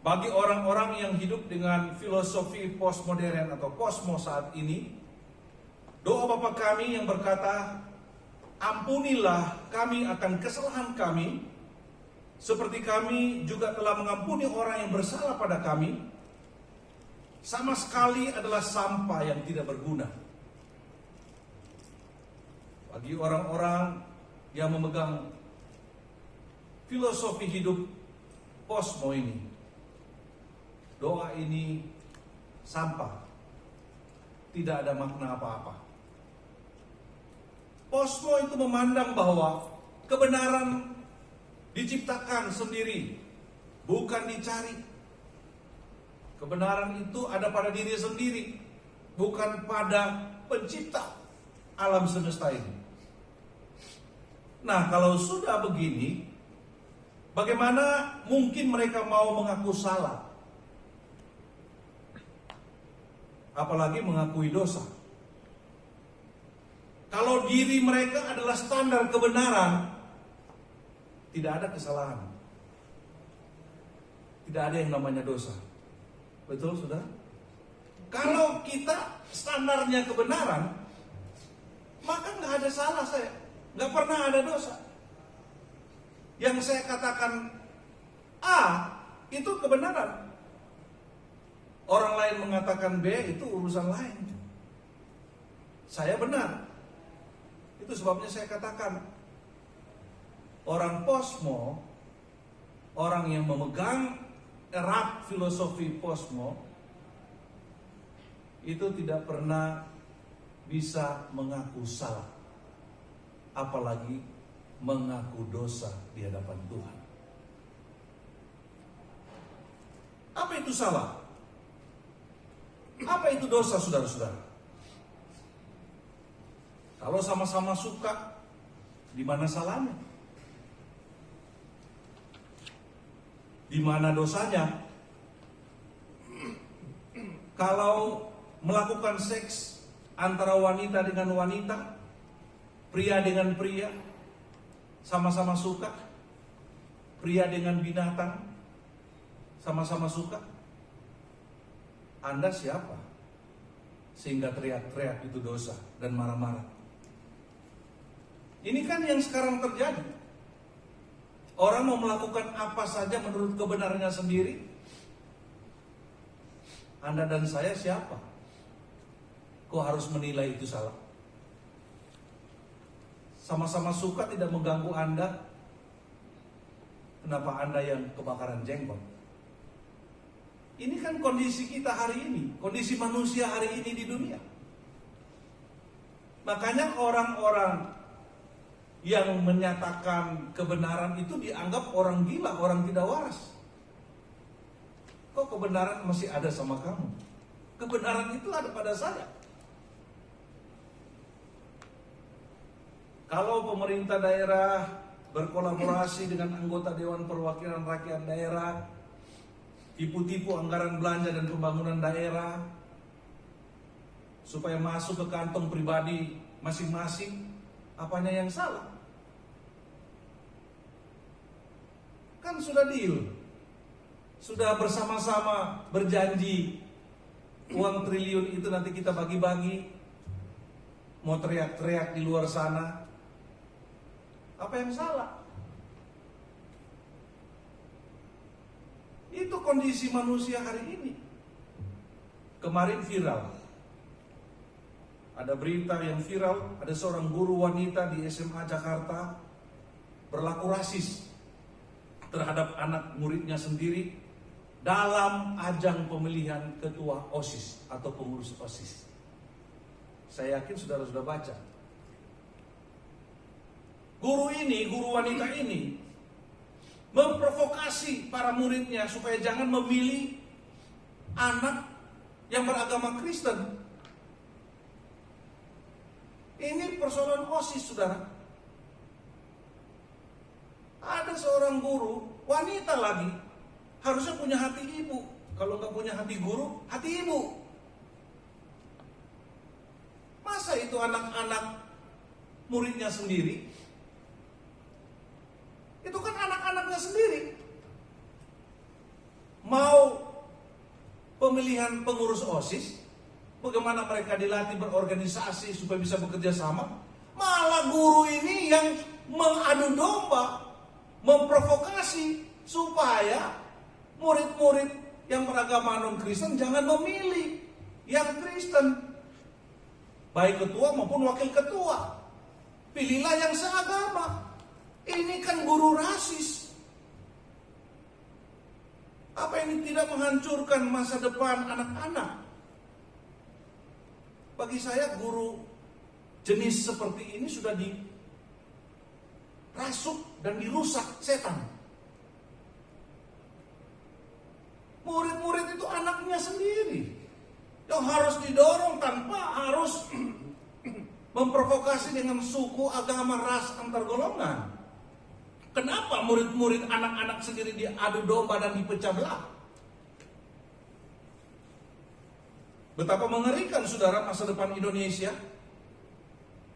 Bagi orang-orang yang hidup dengan filosofi postmodern atau posmo saat ini, doa Bapa kami yang berkata, ampunilah kami akan kesalahan kami, seperti kami juga telah mengampuni orang yang bersalah pada kami, sama sekali adalah sampah yang tidak berguna. Bagi orang-orang yang memegang filosofi hidup posmo ini, doa ini sampah, tidak ada makna apa-apa. Posmo itu memandang bahwa kebenaran diciptakan sendiri, bukan dicari. Kebenaran itu ada pada diri sendiri, bukan pada pencipta alam semesta ini. Nah, kalau sudah begini, bagaimana mungkin mereka mau mengaku salah? Apalagi mengakui dosa. Kalau diri mereka adalah standar kebenaran, tidak ada kesalahan. Tidak ada yang namanya dosa. Betul, saudara? Kalau kita standarnya kebenaran, maka nggak ada salah saya. Nggak pernah ada dosa. Yang saya katakan A, itu kebenaran. Orang lain mengatakan B, itu urusan lain. Saya benar. Itu sebabnya saya katakan, orang posmo, orang yang memegang erat filosofi posmo, itu tidak pernah bisa mengaku salah, apalagi mengaku dosa di hadapan Tuhan. Apa itu salah? Apa itu dosa, saudara-saudara? Kalau sama-sama suka, di mana salahnya? Di mana dosanya? Kalau melakukan seks antara wanita dengan wanita, pria dengan pria, sama-sama suka, pria dengan binatang, sama-sama suka, Anda siapa? Sehingga teriak-teriak itu dosa dan marah-marah. Ini kan yang sekarang terjadi. Orang mau melakukan apa saja menurut kebenarannya sendiri. Anda dan saya siapa? Kok harus menilai itu salah? Sama-sama suka tidak mengganggu Anda. Kenapa Anda yang kebakaran jenggot? Ini kan kondisi kita hari ini, kondisi manusia hari ini di dunia. Makanya orang-orang yang menyatakan kebenaran itu dianggap orang gila, orang tidak waras. Kok kebenaran masih ada sama kamu? Kebenaran itu ada pada saya. Kalau pemerintah daerah berkolaborasi dengan anggota Dewan Perwakilan Rakyat daerah, tipu-tipu anggaran belanja dan pembangunan daerah, supaya masuk ke kantong pribadi masing-masing, apanya yang salah? Kan sudah deal, sudah bersama-sama berjanji uang triliun itu nanti kita bagi-bagi. Mau teriak-teriak di luar sana, apa yang salah? Itu kondisi manusia hari ini. Kemarin viral, ada berita yang viral, ada seorang guru wanita di SMA Jakarta berlaku rasis terhadap anak muridnya sendiri dalam ajang pemilihan ketua OSIS atau pengurus OSIS. Saya yakin saudara sudah baca. Guru wanita ini memprovokasi para muridnya supaya jangan memilih anak yang beragama Kristen. Ini persoalan OSIS, saudara. Ada seorang guru, wanita lagi, harusnya punya hati ibu. Kalau nggak punya hati guru, hati ibu. Masa itu anak-anak muridnya sendiri? Itu kan anak-anaknya sendiri. Mau pemilihan pengurus OSIS, bagaimana mereka dilatih berorganisasi supaya bisa bekerja sama. Malah guru ini yang mengadu domba, memprovokasi supaya murid-murid yang beragama non-Kristen jangan memilih yang Kristen, baik ketua maupun wakil ketua. Pilihlah yang seagama. Ini kan guru rasis. Apa ini tidak menghancurkan masa depan anak-anak? Bagi saya guru jenis seperti ini sudah dirasuk dan dirusak setan. Murid-murid itu anaknya sendiri yang harus didorong tanpa harus memprovokasi dengan suku, agama, ras, antar golongan. Kenapa murid-murid anak-anak sendiri diadu domba dan dipecah belah? Betapa mengerikan saudara masa depan Indonesia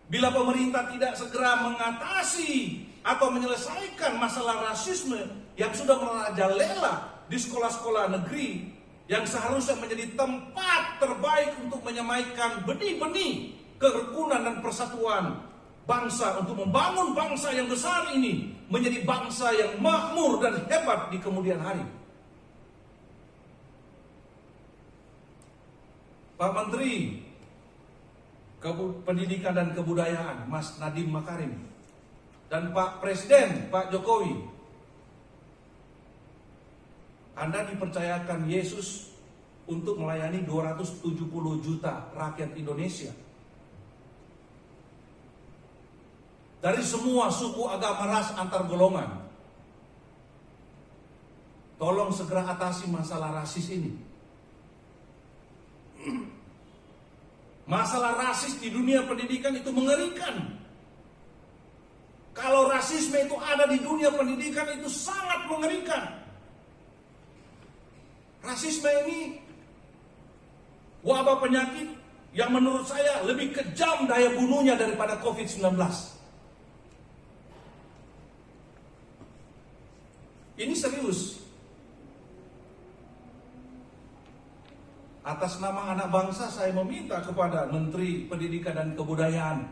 bila pemerintah tidak segera mengatasi atau menyelesaikan masalah rasisme yang sudah merajalela di sekolah-sekolah negeri yang seharusnya menjadi tempat terbaik untuk menyemaikan benih-benih kerukunan dan persatuan bangsa untuk membangun bangsa yang besar ini menjadi bangsa yang makmur dan hebat di kemudian hari. Pak Menteri Pendidikan dan Kebudayaan Mas Nadiem Makarim dan Pak Presiden Pak Jokowi, Anda dipercayakan Yesus untuk melayani 270 juta rakyat Indonesia dari semua suku, agama, ras, antar golongan. Tolong segera atasi masalah rasis ini. Masalah rasis di dunia pendidikan itu mengerikan. Kalau rasisme itu ada di dunia pendidikan itu sangat mengerikan. Rasisme ini wabah penyakit yang menurut saya lebih kejam daya bunuhnya daripada COVID-19. Ini serius. Atas nama anak bangsa saya meminta kepada Menteri Pendidikan dan Kebudayaan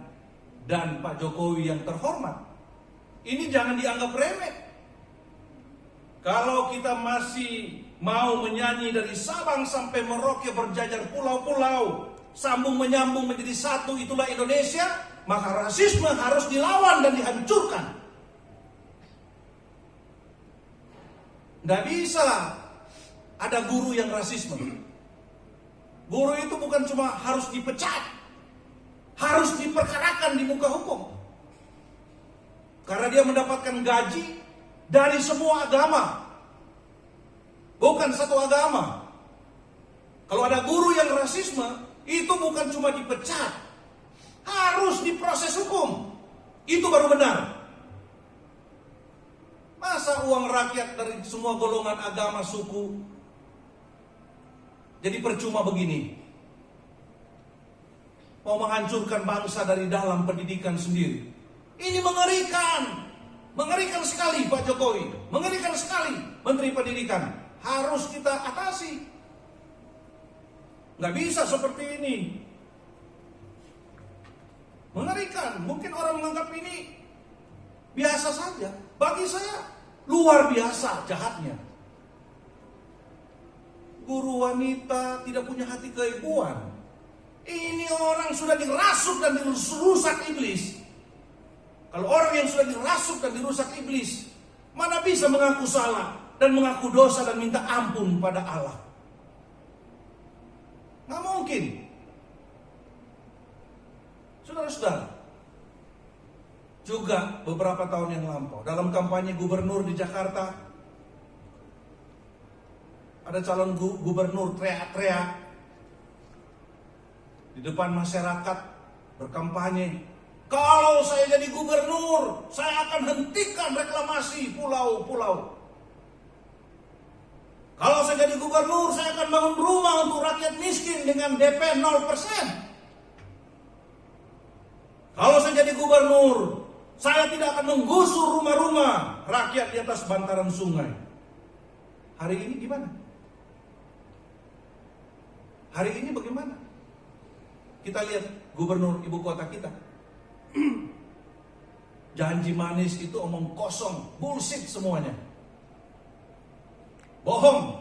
dan Pak Jokowi yang terhormat, ini jangan dianggap remeh. Kalau kita masih mau menyanyi dari Sabang sampai Merauke berjajar pulau-pulau, sambung menyambung menjadi satu, itulah Indonesia, maka rasisme harus dilawan dan dihancurkan. Nggak bisa ada guru yang rasisme. Guru itu bukan cuma harus dipecat, harus diperkarakan di muka hukum. Karena dia mendapatkan gaji dari semua agama, bukan satu agama. Kalau ada guru yang rasisme, itu bukan cuma dipecat, harus diproses hukum. Itu baru benar. Masa uang rakyat dari semua golongan agama, suku jadi percuma begini? Mau menghancurkan bangsa dari dalam pendidikan sendiri. Ini mengerikan. Mengerikan sekali Pak Jokowi. Mengerikan sekali Menteri Pendidikan. Harus kita atasi. Nggak bisa seperti ini. Mengerikan. Mungkin orang menganggap ini biasa saja. Bagi saya luar biasa jahatnya. Guru wanita tidak punya hati keibuan. Ini orang sudah dirasuk dan dirusak iblis. Kalau orang yang sudah dirasuk dan dirusak iblis, mana bisa mengaku salah dan mengaku dosa dan minta ampun pada Allah? Nggak mungkin. Saudara-saudara, juga beberapa tahun yang lampau dalam kampanye gubernur di Jakarta, ada calon gubernur teriak-teriak di depan masyarakat berkampanye, kalau saya jadi gubernur, saya akan hentikan reklamasi pulau-pulau. Kalau saya jadi gubernur, saya akan bangun rumah untuk rakyat miskin dengan DP 0%. Kalau saya jadi gubernur, saya tidak akan menggusur rumah-rumah rakyat di atas bantaran sungai. Hari ini gimana? Hari ini bagaimana? Kita lihat gubernur ibu kota kita. Janji manis itu omong kosong, bullshit semuanya. Bohong.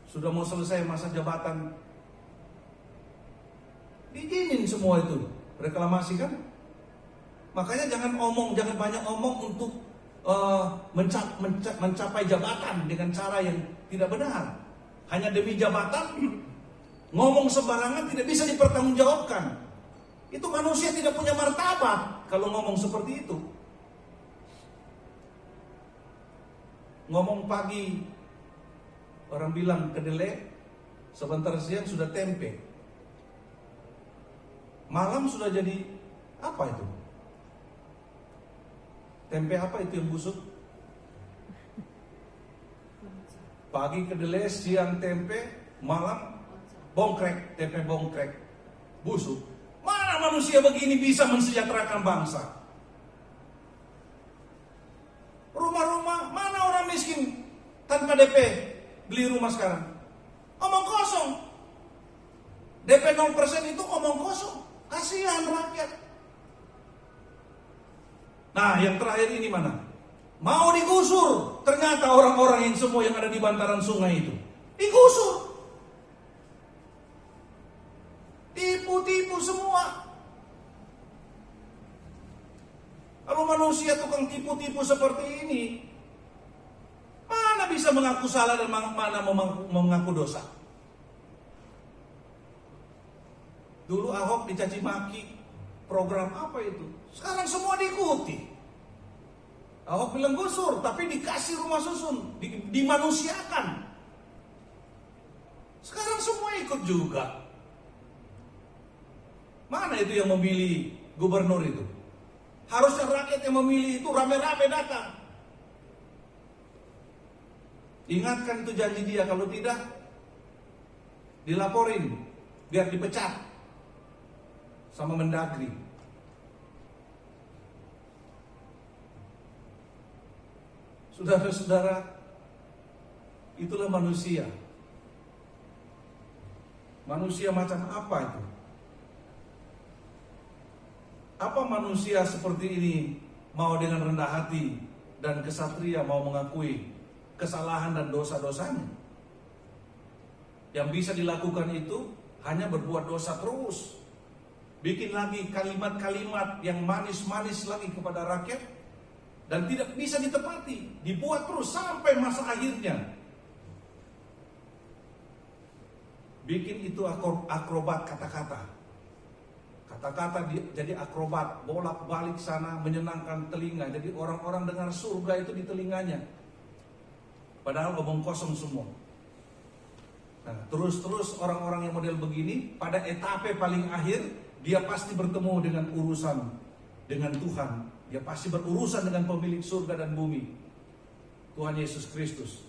Sudah mau selesai masa jabatan, diizinin semua itu, reklamasi kan? Makanya jangan banyak omong untuk mencapai jabatan dengan cara yang tidak benar. Hanya demi jabatan, ngomong sembarangan tidak bisa dipertanggungjawabkan. Itu manusia tidak punya martabat kalau ngomong seperti itu. Ngomong pagi, orang bilang kedelai, sebentar siang sudah tempe. Malam sudah jadi apa itu? Tempe apa itu yang busuk? Pagi kedelai, siang tempe, malam bongkrek, tempe bongkrek, busuk. Mana manusia begini bisa mensejahterakan bangsa? Rumah-rumah, mana orang miskin tanpa DP beli rumah sekarang? Omong kosong. DP 0% itu omong kosong. Kasihan rakyat. Nah, yang terakhir ini mana? Mau digusur. Ternyata orang-orang yang semua yang ada di bantaran sungai itu digusur. Tipu-tipu semua. Kalau manusia tukang tipu-tipu seperti ini, mana bisa mengaku salah dan mana mengaku dosa? Dulu Ahok dicaci maki, program apa itu? Sekarang semua diikuti. Ahok bilang gusur, tapi dikasih rumah susun, dimanusiakan. Sekarang semua ikut juga. Mana itu yang memilih gubernur itu? Harusnya rakyat yang memilih itu rame-rame datang. Ingatkan itu janji dia, kalau tidak dilaporin biar dipecat sama Mendagri. Saudara-saudara, itulah manusia. Manusia macam apa itu? Apa manusia seperti ini mau dengan rendah hati dan kesatria mau mengakui kesalahan dan dosa-dosanya? Yang bisa dilakukan itu hanya berbuat dosa terus. Bikin lagi kalimat-kalimat yang manis-manis lagi kepada rakyat dan tidak bisa ditepati. Dibuat terus sampai masa akhirnya. Bikin itu akrobat kata-kata. Kata-kata jadi akrobat, bolak-balik sana, menyenangkan telinga. Jadi orang-orang dengar surga itu di telinganya. Padahal omong kosong semua. Nah, terus-terus orang-orang yang model begini, pada etape paling akhir, dia pasti bertemu dengan urusan dengan Tuhan. Dia pasti berurusan dengan pemilik surga dan bumi, Tuhan Yesus Kristus.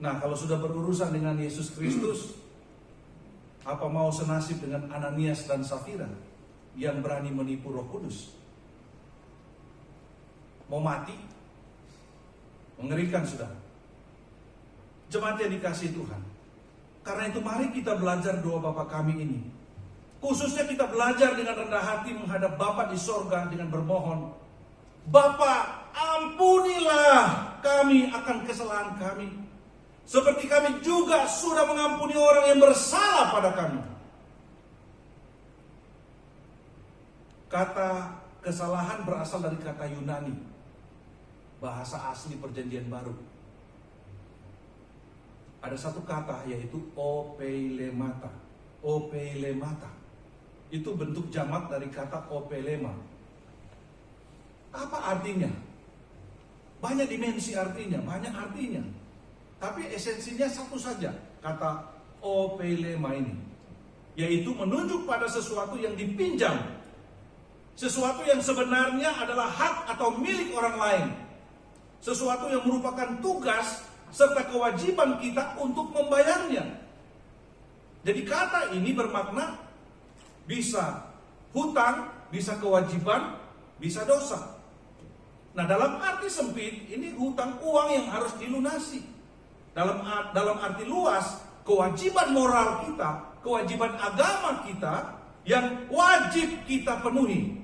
Nah, kalau sudah berurusan dengan Yesus Kristus, apa mau senasib dengan Ananias dan Safira yang berani menipu Roh Kudus? Mau mati? Mengerikan, saudara. Jemaat yang dikasihi Tuhan, karena itu mari kita belajar doa Bapa kami ini. Khususnya kita belajar dengan rendah hati menghadap Bapa di sorga dengan bermohon, Bapa, ampunilah kami akan kesalahan kami, seperti kami juga sudah mengampuni orang yang bersalah pada kami. Kata kesalahan berasal dari kata Yunani, bahasa asli Perjanjian Baru. Ada satu kata yaitu opeilemata. Opeilemata itu bentuk jamak dari kata opelema. Apa artinya? Banyak dimensi artinya, banyak artinya. Tapi esensinya satu saja, kata opelema ini, yaitu menunjuk pada sesuatu yang dipinjam, sesuatu yang sebenarnya adalah hak atau milik orang lain, sesuatu yang merupakan tugas serta kewajiban kita untuk membayarnya. Jadi kata ini bermakna bisa hutang, bisa kewajiban, bisa dosa. Nah, dalam arti sempit ini hutang uang yang harus dilunasi. Dalam arti luas, kewajiban moral kita, kewajiban agama kita yang wajib kita penuhi.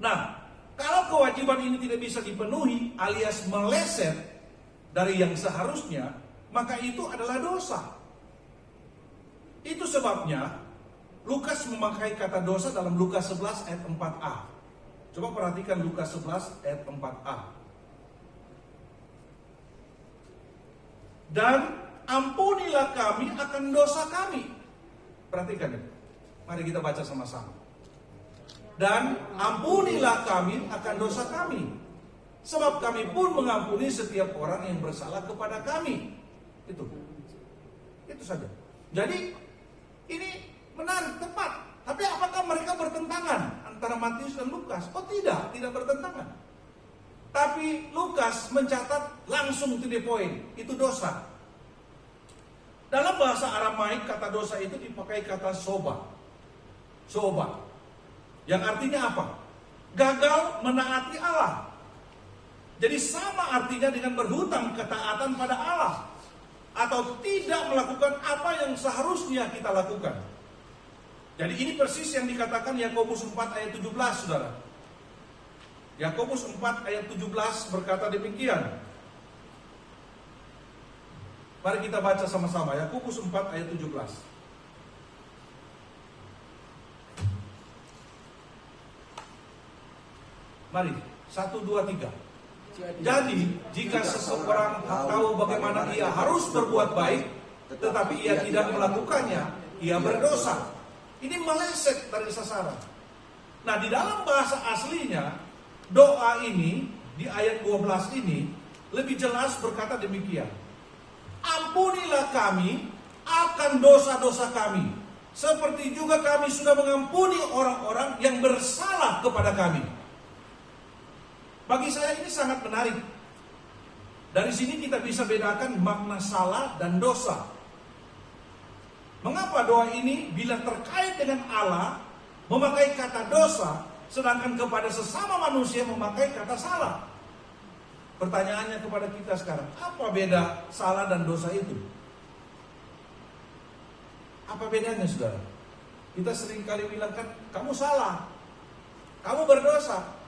Nah, kalau kewajiban ini tidak bisa dipenuhi alias meleset dari yang seharusnya, maka itu adalah dosa. Itu sebabnya Lukas memakai kata dosa dalam Lukas 11 ayat 4a. Coba perhatikan Lukas 11 ayat 4a. Dan ampunilah kami akan dosa kami. Perhatikan ya. Mari kita baca sama-sama. Dan ampunilah kami akan dosa kami, sebab kami pun mengampuni setiap orang yang bersalah kepada kami. Itu saja. Jadi ini menarik, tepat. Tapi apakah mereka bertentangan antara Matius dan Lukas? Oh tidak bertentangan. Tapi Lukas mencatat langsung to the point, itu dosa. Dalam bahasa Aramaik kata dosa itu dipakai kata soba. Yang artinya apa? Gagal menaati Allah. Jadi sama artinya dengan berhutang ketaatan pada Allah, atau tidak melakukan apa yang seharusnya kita lakukan. Jadi ini persis yang dikatakan Yakobus 4 ayat 17, saudara. Yakobus 4 ayat 17 berkata demikian. Mari kita baca sama-sama. Yakobus 4 ayat 17. Mari, 1, 2, 3. Jadi, jika seseorang tahu bagaimana ia harus berbuat baik, tetapi ia tidak melakukannya, ia berdosa. Ini meleset dari sasaran. Nah, di dalam bahasa aslinya, doa ini, di ayat 12 ini, lebih jelas berkata demikian. Ampunilah kami akan dosa-dosa kami, seperti juga kami sudah mengampuni orang-orang yang bersalah kepada kami. Bagi saya ini sangat menarik. Dari sini kita bisa bedakan makna salah dan dosa. Mengapa doa ini bila terkait dengan Allah memakai kata dosa, sedangkan kepada sesama manusia memakai kata salah? Pertanyaannya kepada kita sekarang, apa beda salah dan dosa itu? Apa bedanya, saudara? Kita sering kali bilang kan, kamu salah, kamu berdosa.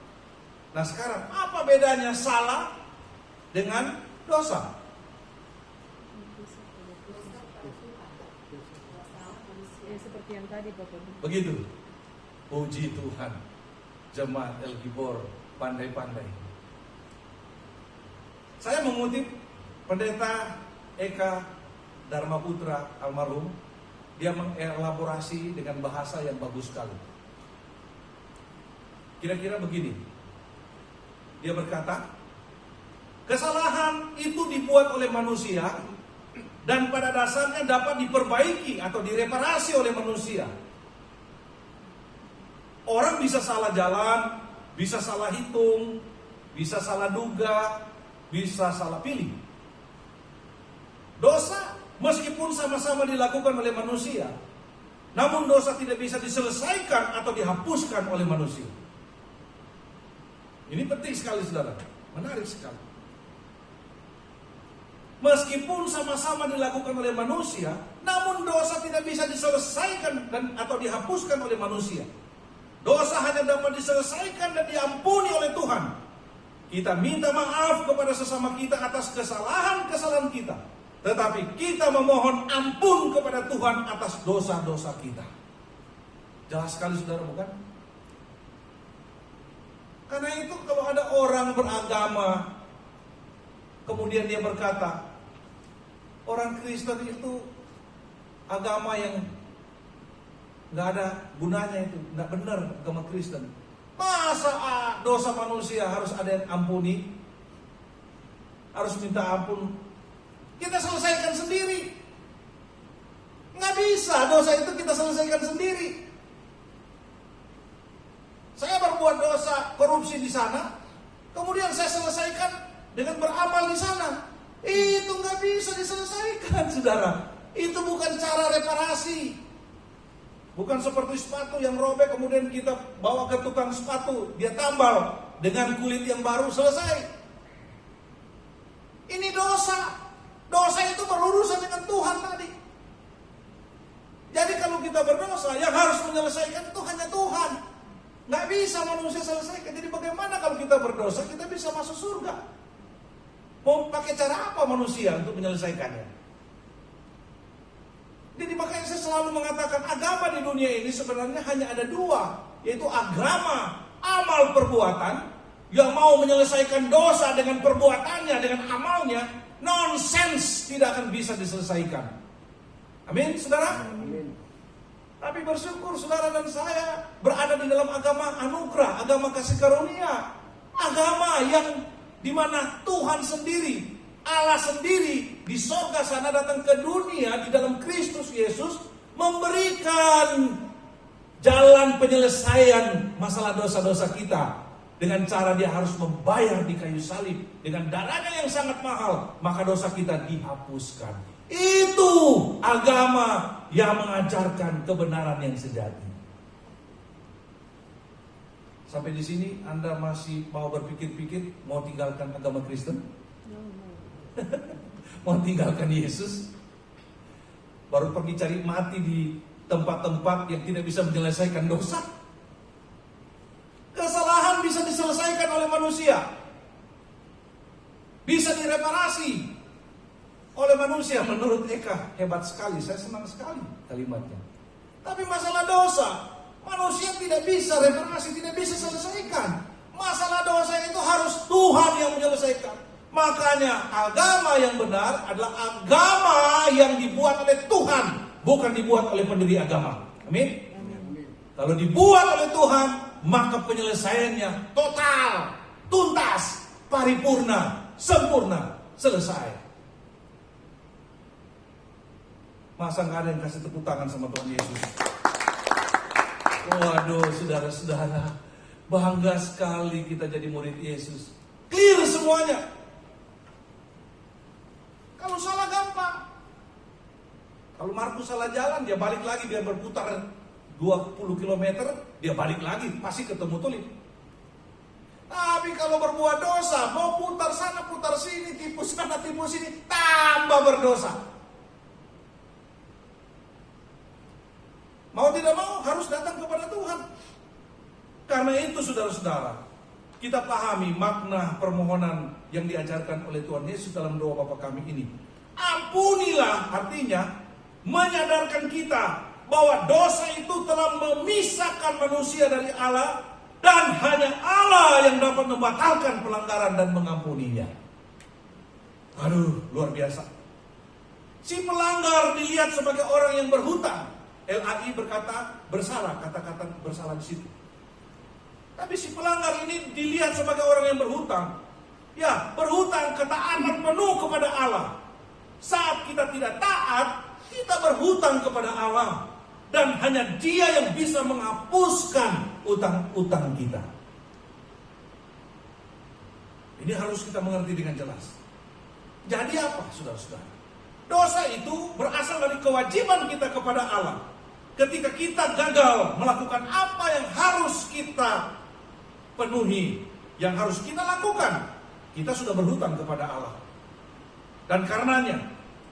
Nah sekarang, apa bedanya salah dengan dosa? Seperti yang tadi Bapak. Begitu. Puji Tuhan, Jemaat El Gibor pandai-pandai. Saya mengutip Pendeta Eka Dharma Putra almarhum. Dia mengelaborasi dengan bahasa yang bagus sekali. Kira-kira begini. Dia berkata, kesalahan itu dibuat oleh manusia dan pada dasarnya dapat diperbaiki atau direparasi oleh manusia. Orang bisa salah jalan, bisa salah hitung, bisa salah duga, bisa salah pilih. Dosa meskipun sama-sama dilakukan oleh manusia, namun dosa tidak bisa diselesaikan atau dihapuskan oleh manusia. Ini penting sekali, saudara. Menarik sekali. Meskipun sama-sama dilakukan oleh manusia, namun dosa tidak bisa diselesaikan atau dihapuskan oleh manusia. Dosa hanya dapat diselesaikan dan diampuni oleh Tuhan. Kita minta maaf kepada sesama kita atas kesalahan-kesalahan kita. Tetapi kita memohon ampun kepada Tuhan atas dosa-dosa kita. Jelas sekali, saudara, bukan? Karena itu kalau ada orang beragama, kemudian dia berkata, orang Kristen itu agama yang nggak ada gunanya, itu nggak benar agama Kristen. Masa dosa manusia harus ada yang ampuni, harus minta ampun? Kita selesaikan sendiri. Nggak bisa dosa itu kita selesaikan sendiri. Saya berbuat dosa korupsi di sana, kemudian saya selesaikan dengan beramal di sana. Itu nggak bisa diselesaikan, saudara. Itu bukan cara reparasi. Bukan seperti sepatu yang robek kemudian kita bawa ke tukang sepatu, dia tambal dengan kulit yang baru, selesai. Ini dosa. Dosa itu berurusan dengan Tuhan. menyelesaikan itu hanya Tuhan. Nggak bisa manusia selesaikan. Jadi bagaimana kalau kita berdosa kita bisa masuk surga? Mau pakai cara apa manusia untuk menyelesaikannya? Jadi makanya saya selalu mengatakan agama di dunia ini sebenarnya hanya ada dua, yaitu agama amal perbuatan yang mau menyelesaikan dosa dengan perbuatannya, dengan amalnya. Nonsens, tidak akan bisa diselesaikan. Amin, saudara? Amin. Tapi bersyukur saudara dan saya berada di dalam agama anugerah, agama kasih karunia, agama yang dimana Tuhan sendiri, Allah sendiri di sorga sana datang ke dunia di dalam Kristus Yesus memberikan jalan penyelesaian masalah dosa-dosa kita. Dengan cara dia harus membayar di kayu salib dengan darahnya yang sangat mahal, maka dosa kita dihapuskan. Itu agama yang mengajarkan kebenaran yang sejati. Sampai di sini Anda masih mau berpikir-pikir mau tinggalkan agama Kristen? Mau tinggalkan Yesus? Baru pergi cari mati di tempat-tempat yang tidak bisa menyelesaikan dosa? Kesalahan bisa diselesaikan oleh manusia, bisa direparasi oleh manusia. Menurut Eka hebat sekali, saya senang sekali kalimatnya. Tapi masalah dosa manusia tidak bisa reparasi, tidak bisa selesaikan. Masalah dosa itu harus Tuhan yang menyelesaikan. Makanya agama yang benar adalah agama yang dibuat oleh Tuhan, bukan dibuat oleh pendiri agama. Amin. Kalau dibuat oleh Tuhan, maka penyelesaiannya total, tuntas, paripurna, sempurna, selesai. Masa nggak ada yang kasih tepuk tangan sama Tuhan Yesus? Waduh, saudara-saudara, bangga sekali kita jadi murid Yesus. Clear semuanya. Kalau salah gampang. Kalau Markus salah jalan, dia balik lagi, dia berputar 20 km, dia balik lagi, pasti ketemu tulip. Tapi kalau berbuat dosa, mau putar sana, putar sini, tipu sana, tipu sini, tambah berdosa. Mau tidak mau harus datang kepada Tuhan. Karena itu saudara-saudara, kita pahami makna permohonan yang diajarkan oleh Tuhan Yesus dalam doa Bapa kami ini. Ampunilah, artinya menyadarkan kita bahwa dosa itu telah memisahkan manusia dari Allah, dan hanya Allah yang dapat membatalkan pelanggaran dan mengampuninya. Aduh, luar biasa. Si pelanggar dilihat sebagai orang yang berhutang. LAI berkata bersalah, kata-kata bersalah di situ. Tapi si pelanggar ini dilihat sebagai orang yang berhutang. Ya, berhutang ketaatan penuh kepada Allah. Saat kita tidak taat, kita berhutang kepada Allah. Dan hanya Dia yang bisa menghapuskan utang-utang kita. Ini harus kita mengerti dengan jelas. Jadi apa, saudara-saudara? Dosa itu berasal dari kewajiban kita kepada Allah. Ketika kita gagal melakukan apa yang harus kita penuhi, yang harus kita lakukan, kita sudah berhutang kepada Allah. Dan karenanya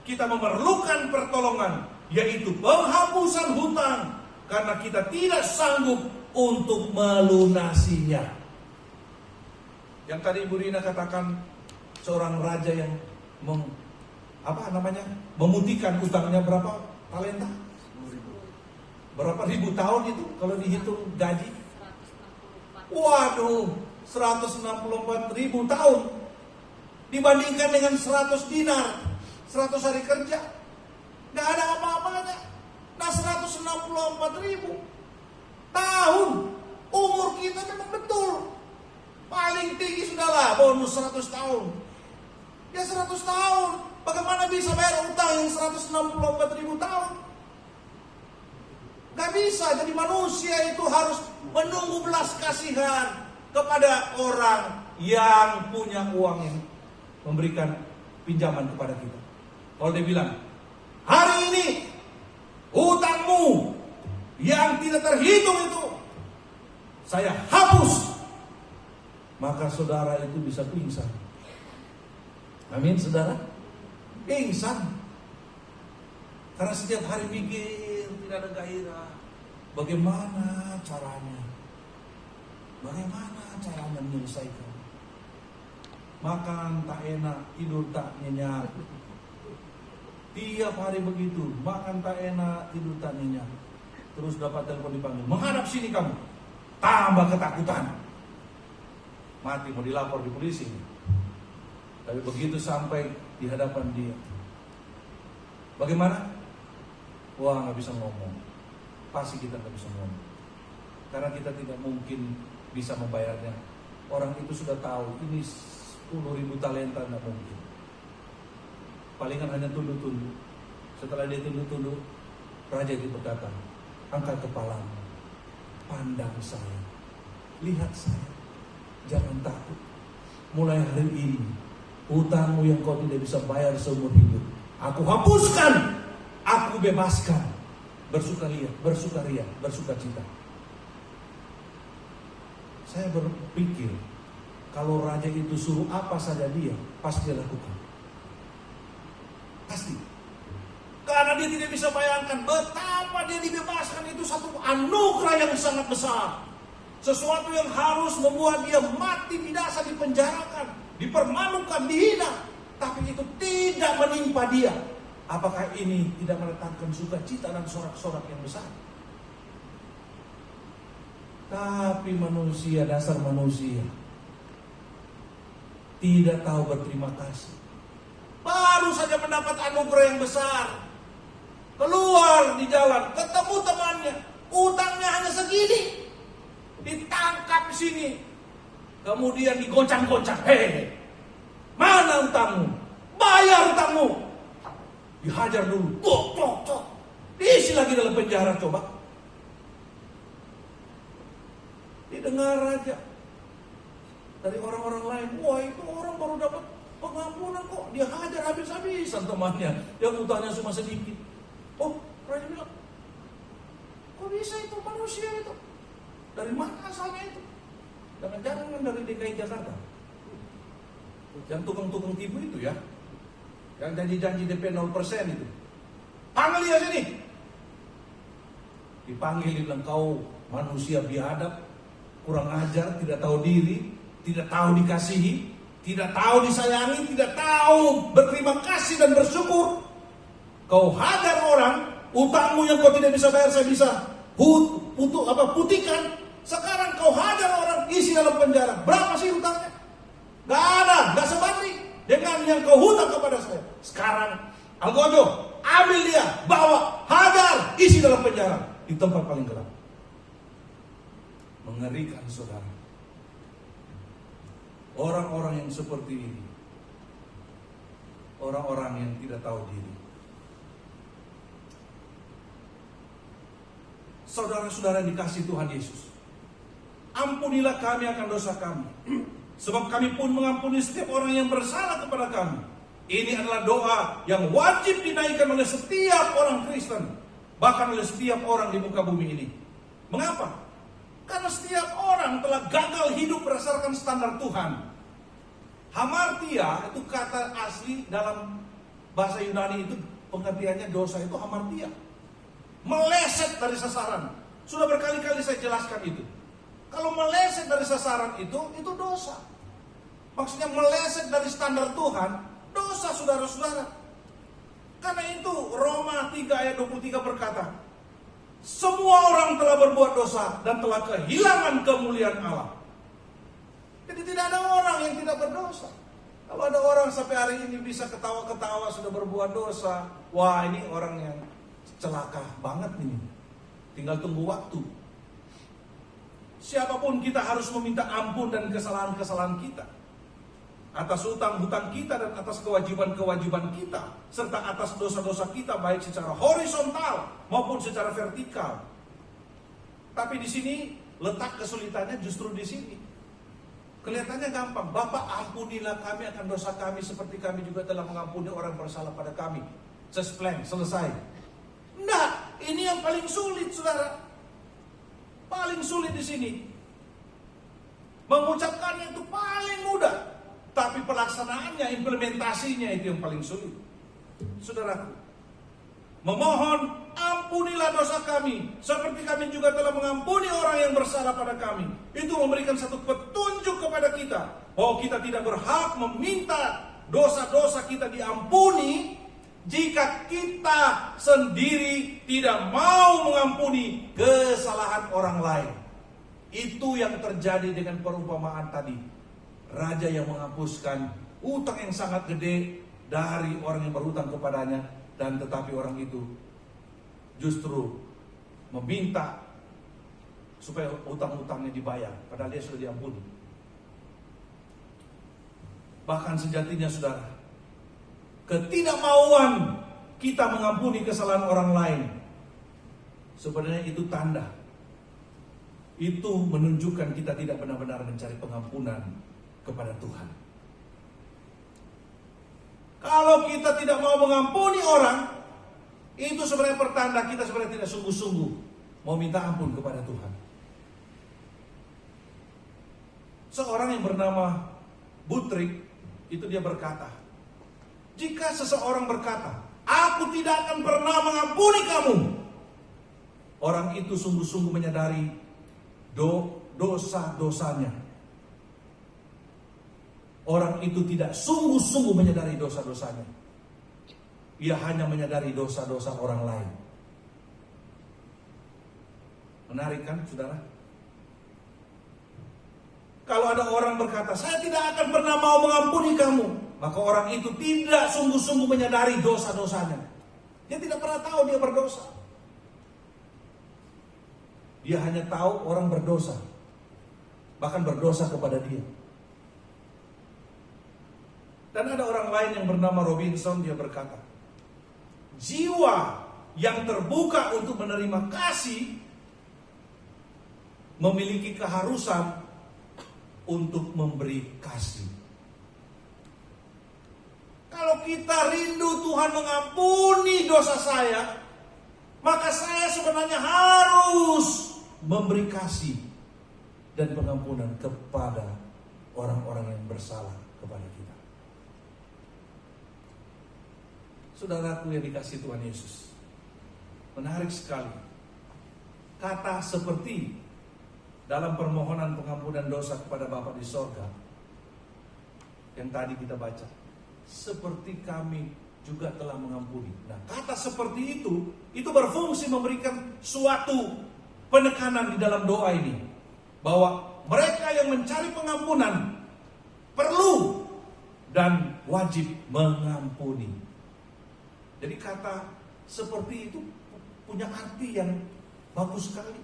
kita memerlukan pertolongan, yaitu penghapusan hutang, karena kita tidak sanggup untuk melunasinya. Yang tadi Ibu Rina katakan, seorang raja yang memutihkan utangnya berapa talenta? Berapa ribu tahun itu kalau dihitung gaji? Waduh, 164 ribu tahun dibandingkan dengan 100 dinar, 100 hari kerja. Gak ada apa-apanya. Nah, 164 ribu tahun umur kita memang betul paling tinggi sudahlah bonus 100 tahun. Ya 100 tahun, bagaimana bisa bayar utang yang 164 ribu tahun? Gak bisa. Jadi manusia itu harus menunggu belas kasihan kepada orang yang punya uang, yang memberikan pinjaman kepada kita. Kalau dia bilang, hari ini hutangmu yang tidak terhitung itu saya hapus, maka saudara itu bisa pingsan. Amin, saudara? Pingsan. Karena setiap hari mikir, tidak ada gairah. Bagaimana caranya? Bagaimana cara menyelesaikan? Makan tak enak, tidur tak nyenyak. Tiap hari begitu, makan tak enak, tidur tak nyenyak. Terus dapat telepon dipanggil, menghadap sini kamu. Tambah ketakutan. Mati mau dilapor di polisi. Tapi begitu sampai di hadapan dia, bagaimana? Wah, nggak bisa ngomong. Pasti kita nggak bisa ngomong. Karena kita tidak mungkin bisa membayarnya. Orang itu sudah tahu ini 10.000 talenta, nggak mungkin. Palingan hanya tunduk-tunduk. Setelah dia tunduk-tunduk, raja itu berkata, angkat kepalamu, pandang saya, lihat saya, jangan takut. Mulai hari ini, hutangmu yang kau tidak bisa bayar seumur hidup, aku hapuskan, aku bebaskan. Bersukaria, bersukacita. Saya berpikir, kalau raja itu suruh apa saja dia, pasti dia lakukan. Pasti. Karena dia tidak bisa bayangkan betapa dia dibebaskan, itu satu anugerah yang sangat besar. Sesuatu yang harus membuat dia mati binasa, dipenjarakan, dipermalukan, dihina. Tapi itu tidak menimpa dia. Apakah ini tidak meletakkan sukacita dan sorak-sorak yang besar? Tapi manusia, dasar manusia, tidak tahu berterima kasih. Baru saja mendapat anugerah yang besar, keluar di jalan, ketemu temannya, utangnya hanya segini, ditangkap di sini, kemudian digoncang-goncang. Hei, mana utangmu? Bayar utangmu. Dihajar dulu, tok, diisi lagi dalam penjara. Coba didengar raja dari orang-orang lain, wah itu orang baru dapat pengampunan kok, dia hajar habis-habisan temannya yang utangnya cuma sedikit. Oh, raja bilang, kok bisa itu manusia itu? Dari mana asalnya itu? Jangan-jangan dari DKI Jakarta, yang tukang-tukang tipu itu ya, yang janji-janji DP 0% itu. Panggil dia sini. Dipanggil, dibilang, kau manusia biadab, kurang ajar, tidak tahu diri, tidak tahu dikasihi, tidak tahu disayangi, tidak tahu berterima kasih dan bersyukur. Kau hajar orang, utangmu yang kau tidak bisa bayar saya bisa putihkan. Sekarang kau hajar orang, isi dalam penjara. Berapa sih utangnya? Gak ada, gak sebanding dengan yang kau hutang kepada saya. Sekarang Algojo, ambil dia, bawa, hajar, isi dalam penjara, di tempat paling gelap. Mengerikan, saudara. Orang-orang yang seperti ini, orang-orang yang tidak tahu diri. Saudara-saudara yang dikasihi Tuhan Yesus, ampunilah kami akan dosa kami, sebab kami pun mengampuni setiap orang yang bersalah kepada kami. Ini adalah doa yang wajib dinaikkan oleh setiap orang Kristen, bahkan oleh setiap orang di muka bumi ini. Mengapa? Karena setiap orang telah gagal hidup berdasarkan standar Tuhan. Hamartia itu kata asli dalam bahasa Yunani, itu pengertiannya dosa itu hamartia, meleset dari sasaran. Sudah berkali-kali saya jelaskan itu. Kalau meleset dari sasaran itu dosa. Maksudnya meleset dari standar Tuhan, dosa, saudara-saudara. Karena itu Roma 3 ayat 23 berkata, semua orang telah berbuat dosa dan telah kehilangan kemuliaan Allah. Jadi tidak ada orang yang tidak berdosa. Kalau ada orang sampai hari ini bisa ketawa-ketawa sudah berbuat dosa, wah ini orang yang celaka banget ini. Tinggal tunggu waktu. Siapapun kita harus meminta ampun dan kesalahan-kesalahan kita, atas hutang-hutang kita dan atas kewajiban-kewajiban kita, serta atas dosa-dosa kita baik secara horizontal maupun secara vertikal. Tapi di sini letak kesulitannya justru di sini. Kelihatannya gampang, Bapak ampunilah kami akan dosa kami seperti kami juga telah mengampuni orang bersalah pada kami. Selesai. Enggak, ini yang paling sulit, saudara. Paling sulit di sini. Mengucapkannya itu paling mudah, tapi pelaksanaannya, implementasinya itu yang paling sulit. Saudaraku, memohon ampun ampunilah dosa kami, seperti kami juga telah mengampuni orang yang bersalah pada kami. Itu memberikan satu petunjuk kepada kita, bahwa kita tidak berhak meminta dosa-dosa kita diampuni, jika kita sendiri tidak mau mengampuni kesalahan orang lain. Itu yang terjadi dengan perumpamaan tadi. Raja yang menghapuskan utang yang sangat gede dari orang yang berhutang kepadanya, dan tetapi orang itu justru meminta supaya utang-utangnya dibayar, padahal dia sudah diampuni. Bahkan sejatinya saudara, ketidakmauan kita mengampuni kesalahan orang lain, sebenarnya itu tanda, itu menunjukkan kita tidak benar-benar mencari pengampunan kepada Tuhan. Kalau kita tidak mau mengampuni orang, itu sebenarnya pertanda kita sebenarnya tidak sungguh-sungguh mau minta ampun kepada Tuhan. Seorang yang bernama Butrik, itu dia berkata, jika seseorang berkata, aku tidak akan pernah mengampuni kamu, orang itu sungguh-sungguh menyadari dosa-dosanya. Orang itu tidak sungguh-sungguh menyadari dosa-dosanya. Ia hanya menyadari dosa-dosa orang lain. Menarik kan, saudara? Kalau ada orang berkata, saya tidak akan pernah mau mengampuni kamu, maka orang itu tidak sungguh-sungguh menyadari dosa-dosanya. Dia tidak pernah tahu dia berdosa. Dia hanya tahu orang berdosa, bahkan berdosa kepada dia. Dan ada orang lain yang bernama Robinson, dia berkata, jiwa yang terbuka untuk menerima kasih memiliki keharusan untuk memberi kasih. Kalau kita rindu Tuhan mengampuni dosa saya, maka saya sebenarnya harus memberi kasih dan pengampunan kepada orang-orang yang bersalah kepada kita. Saudaraku yang dikasihi Tuhan Yesus, menarik sekali kata seperti dalam permohonan pengampunan dosa kepada Bapa di sorga yang tadi kita baca, seperti kami juga telah mengampuni. Nah, kata seperti itu berfungsi memberikan suatu penekanan di dalam doa ini, bahwa mereka yang mencari pengampunan perlu dan wajib mengampuni. Jadi kata seperti itu punya arti yang bagus sekali.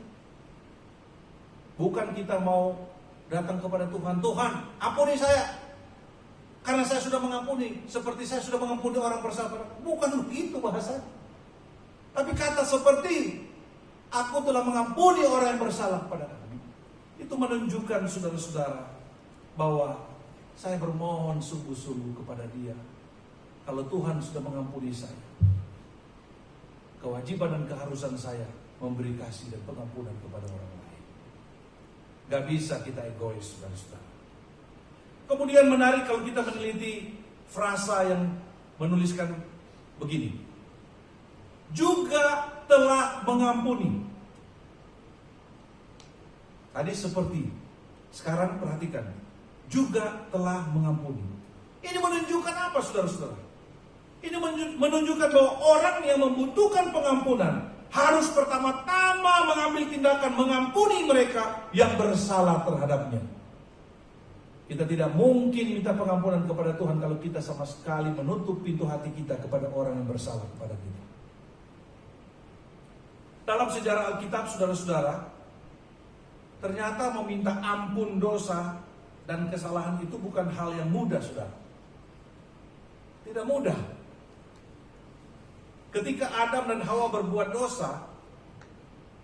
Bukan kita mau datang kepada Tuhan, Tuhan ampuni saya, karena saya sudah mengampuni, seperti saya sudah mengampuni orang bersalah. Bukan begitu bahasanya. Tapi kata seperti, aku telah mengampuni orang yang bersalah kepada kami, itu menunjukkan saudara-saudara bahwa saya bermohon sungguh-sungguh kepada Dia. Kalau Tuhan sudah mengampuni saya, kewajiban dan keharusan saya memberi kasih dan pengampunan kepada orang lain. Gak bisa kita egois, saudara-saudara. Kemudian menarik kalau kita meneliti frasa yang menuliskan begini, juga telah mengampuni. Tadi seperti, sekarang perhatikan, juga telah mengampuni. Ini menunjukkan apa, saudara-saudara? Ini menunjukkan bahwa orang yang membutuhkan pengampunan harus pertama-tama mengambil tindakan mengampuni mereka yang bersalah terhadapnya. Kita tidak mungkin minta pengampunan kepada Tuhan kalau kita sama sekali menutup pintu hati kita kepada orang yang bersalah kepada kita. Dalam sejarah Alkitab, saudara-saudara, ternyata meminta ampun dosa dan kesalahan itu bukan hal yang mudah, saudara. Tidak mudah. Ketika Adam dan Hawa berbuat dosa,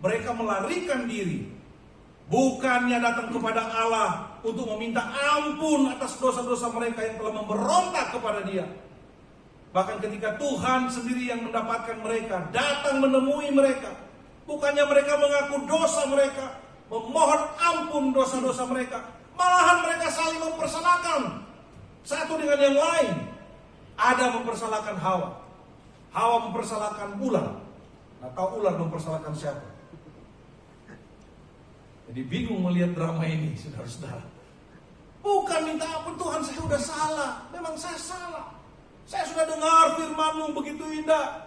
mereka melarikan diri, bukannya datang kepada Allah untuk meminta ampun atas dosa-dosa mereka yang telah memberontak kepada Dia. Bahkan ketika Tuhan sendiri yang mendapatkan mereka, datang menemui mereka, bukannya mereka mengaku dosa mereka, memohon ampun dosa-dosa mereka, malahan mereka saling mempersalahkan satu dengan yang lain. Adam mempersalahkan Hawa, Hawa mempersalahkan pula. Nggak tahu ular mempersalahkan siapa. Jadi bingung melihat drama ini, saudara-saudara. Bukan minta ampun Tuhan, saya sudah salah. Memang saya salah. Saya sudah dengar firman-Mu begitu indah.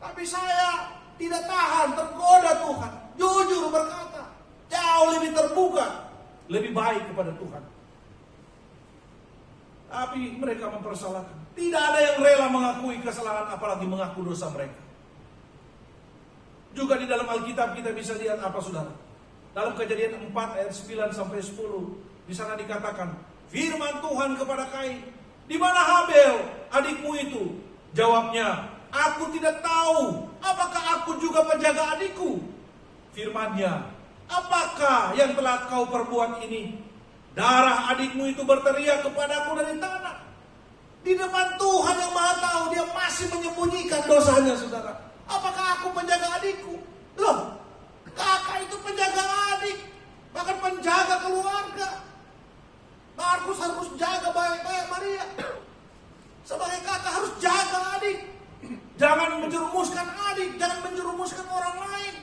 Tapi saya tidak tahan, tergoda Tuhan. Jujur berkata, jauh lebih terbuka, lebih baik kepada Tuhan. Tapi mereka mempersalahkan. Tidak ada yang rela mengakui kesalahan, apalagi mengaku dosa mereka. Juga di dalam Alkitab kita bisa lihat apa, saudara? Dalam Kejadian 4 ayat 9 sampai 10, di sana dikatakan, firman Tuhan kepada Kain, di mana Habel adikmu itu? Jawabnya, aku tidak tahu. Apakah aku juga penjaga adikku? Firman-Nya, apakah yang telah kau perbuat ini? Darah adikmu itu berteriak kepadaku dari tanah. Di depan Tuhan yang Maha Tahu, dia masih menyembunyikan dosanya, saudara. Apakah aku penjaga adikku? Loh, kakak itu penjaga adik, bahkan penjaga keluarga. Markus harus jaga baik-baik Maria. Sebagai kakak harus jaga adik. Jangan menjerumuskan adik, jangan menjerumuskan orang lain.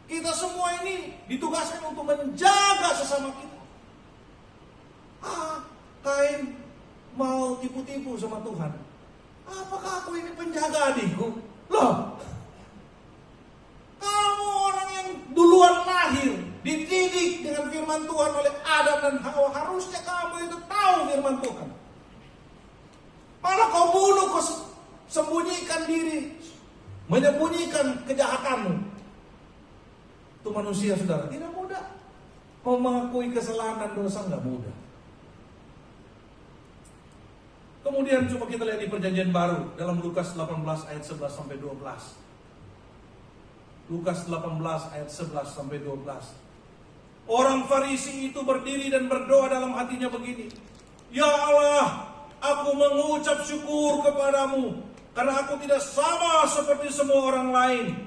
Kita semua ini ditugaskan untuk menjaga sesama kita. Kain mau tipu-tipu sama Tuhan. Apakah aku ini penjaga adikku? Loh, kamu orang yang duluan lahir, dididik dengan firman Tuhan oleh Adam dan Hawa. Harusnya kamu itu tahu firman Tuhan. Malah kau bunuh, kau sembunyikan diri, menyembunyikan kejahatanmu. Itu manusia, saudara, tidak mudah. Mau mengakui kesalahan dan dosa nggak mudah. Kemudian coba kita lihat di Perjanjian Baru dalam Lukas 18 ayat 11 sampai 12. Lukas 18 ayat 11 sampai 12. Orang Farisi itu berdiri dan berdoa dalam hatinya begini. Ya Allah, aku mengucap syukur kepadamu karena aku tidak sama seperti semua orang lain.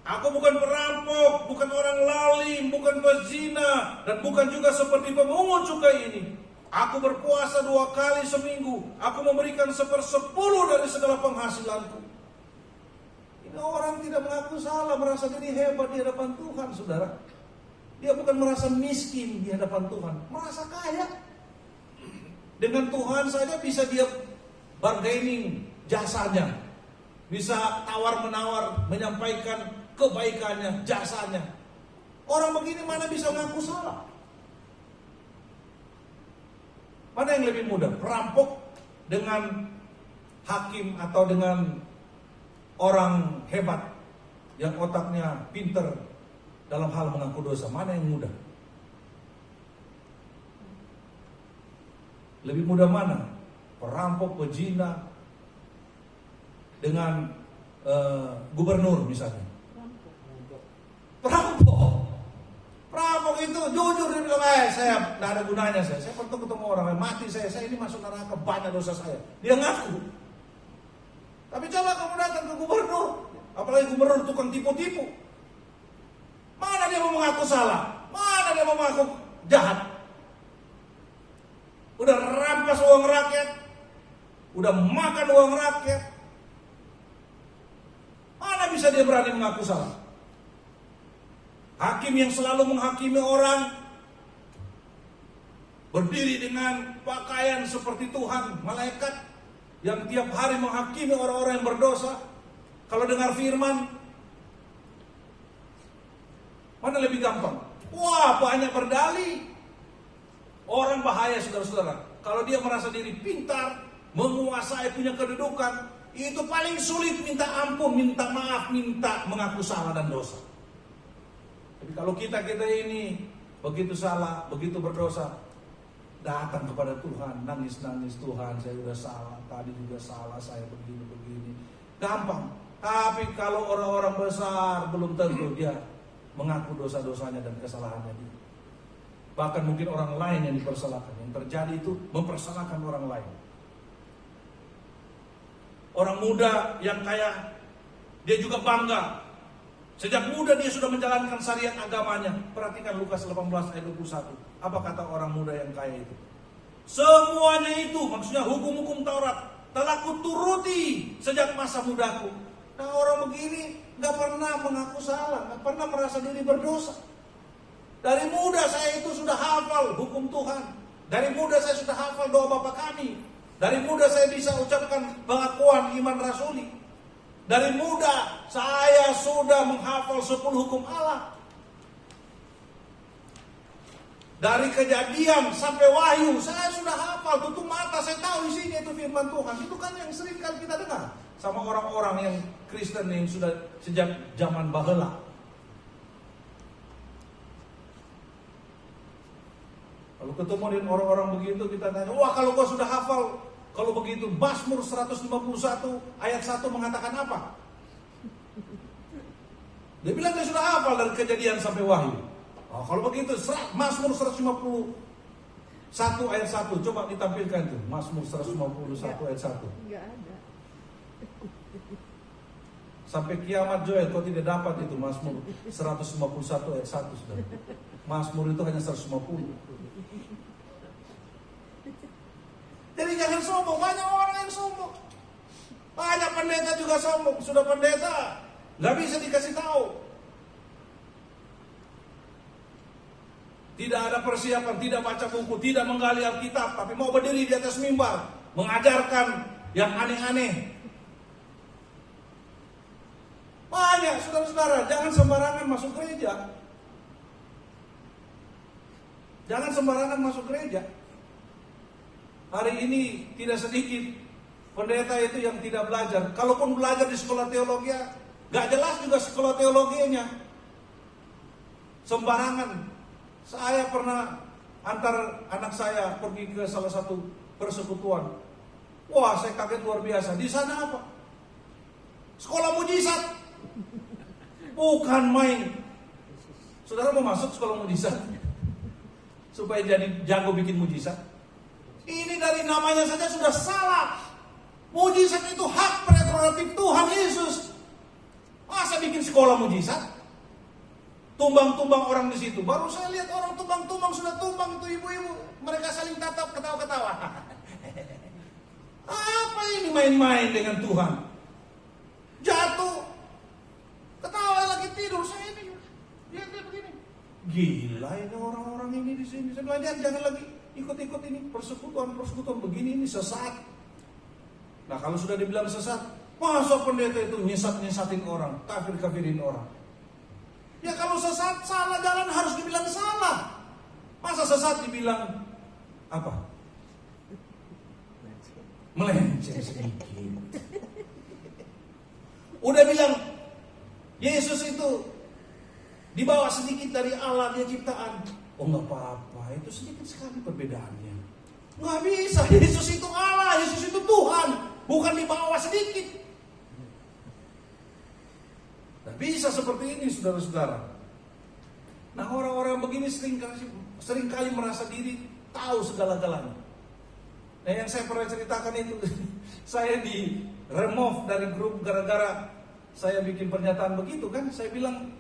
Aku bukan perampok, bukan orang lalim, bukan pezina, dan bukan juga seperti pemungut cukai ini. Aku berpuasa 2 kali seminggu. Aku memberikan 1/10 dari segala penghasilanku. Ini orang tidak mengaku salah, merasa diri hebat di hadapan Tuhan, saudara. Dia bukan merasa miskin di hadapan Tuhan, merasa kaya. Dengan Tuhan saja bisa dia bargaining jasanya. Bisa tawar-menawar, menyampaikan kebaikannya, jasanya. Orang begini mana bisa mengaku salah? Mana yang lebih mudah? Perampok dengan hakim atau dengan orang hebat yang otaknya pinter dalam hal mengaku dosa? Mana yang mudah? Lebih mudah mana? Perampok, pezina dengan gubernur misalnya. Perampok itu jujur, dia bilang, saya tidak ada gunanya, saya perlu ketemu orang, mati saya ini masuk neraka, banyak dosa saya. Dia ngaku. Tapi coba kamu datang ke gubernur, apalagi gubernur tukang tipu-tipu. Mana dia mau mengaku salah? Mana dia mau mengaku jahat? Udah rampas uang rakyat, udah makan uang rakyat. Mana bisa dia berani mengaku salah? Hakim yang selalu menghakimi orang, berdiri dengan pakaian seperti Tuhan, malaikat yang tiap hari menghakimi orang-orang yang berdosa. Kalau dengar firman, mana lebih gampang? Wah, banyak berdalih. Orang bahaya, saudara-saudara. Kalau dia merasa diri pintar, menguasai, punya kedudukan, itu paling sulit minta ampun, minta maaf, minta mengaku salah dan dosa. Tapi kalau kita ini begitu salah, begitu berdosa, datang kepada Tuhan, nangis-nangis, Tuhan saya sudah salah, tadi juga salah, saya begini-begini. Gampang. Tapi kalau orang-orang besar, belum tentu dia mengaku dosa-dosanya dan kesalahannya dia. Bahkan mungkin orang lain yang dipersalahkan. Yang terjadi itu mempersalahkan orang lain. Orang muda yang kaya, dia juga bangga. Sejak muda dia sudah menjalankan syariat agamanya. Perhatikan Lukas 18 ayat 21. Apa kata orang muda yang kaya itu? Semuanya itu, maksudnya hukum-hukum Taurat, telah kuturuti sejak masa mudaku. Nah orang begini gak pernah mengaku salah, gak pernah merasa diri berdosa. Dari muda saya itu sudah hafal hukum Tuhan. Dari muda saya sudah hafal doa Bapa Kami. Dari muda saya bisa ucapkan pengakuan iman rasuli. Dari muda saya sudah menghafal 10 hukum Allah. Dari Kejadian sampai Wahyu saya sudah hafal, tutup mata saya tahu isinya itu firman Tuhan. Itu kan yang sering kali kita dengar sama orang-orang yang Kristen yang sudah sejak zaman baheula. Kalau ketemu dengan orang-orang begitu kita tanya, wah kalau gua sudah hafal, kalau begitu Mazmur 151 ayat 1 mengatakan apa? Dia bilang dia sudah hafal dari Kejadian sampai Wahyu. Oh, kalau begitu Mazmur 151 ayat 1 coba ditampilkan tuh. Mazmur 151 ayat 1. Enggak ada. Sampai kiamat Joel kau tidak dapat itu Mazmur 151 ayat 1 sudah. Mazmur itu hanya 150. Jadi jangan sombong, banyak orang yang sombong. Banyak pendeta juga sombong, sudah pendeta nggak bisa dikasih tahu. Tidak ada persiapan, tidak baca buku, tidak menggali Alkitab, tapi mau berdiri di atas mimbar mengajarkan yang aneh-aneh. Banyak saudara-saudara, jangan sembarangan masuk gereja. Jangan sembarangan masuk gereja. Hari ini tidak sedikit pendeta itu yang tidak belajar. Kalaupun belajar di sekolah teologi, gak jelas juga sekolah teologinya. Sembarangan. Saya pernah antar anak saya pergi ke salah satu persekutuan. Wah, saya kaget luar biasa. Di sana apa? Sekolah mujizat. Bukan main. Saudara mau masuk sekolah mujizat supaya jadi jago bikin mujizat? Ini dari namanya saja sudah salah. Mujizat itu hak prerogatif Tuhan Yesus. Masa bikin sekolah mujizat? Tumbang-tumbang orang di situ. Baru saya lihat orang tumbang-tumbang sudah tumbang itu ibu-ibu. Mereka saling tatap ketawa-ketawa. Apa ini main-main dengan Tuhan? Jatuh. Ketawa lagi tidur saya ini. Dia begini. Gila ini orang-orang ini di sini. Saya bilang jangan lagi ikut-ikut ini persekutuan begini, ini sesat. Nah kalau sudah dibilang sesat, masa pendeta itu nyesat-nyesatin orang, kafir-kafirin orang. Ya kalau sesat, salah jalan harus dibilang salah. Masa sesat dibilang apa? Melenceng sedikit. Udah bilang Yesus itu dibawa sedikit dari Allah, dia ciptaan. Oh nggak apa-apa, itu sedikit sekali perbedaannya. Nggak bisa, Yesus itu Allah, Yesus itu Tuhan, bukan di bawah sedikit. Nggak bisa seperti ini saudara-saudara. Nah orang-orang begini seringkali merasa diri tahu segala-galanya. Nah yang saya pernah ceritakan itu, saya di remove dari grup gara-gara saya bikin pernyataan begitu kan, saya bilang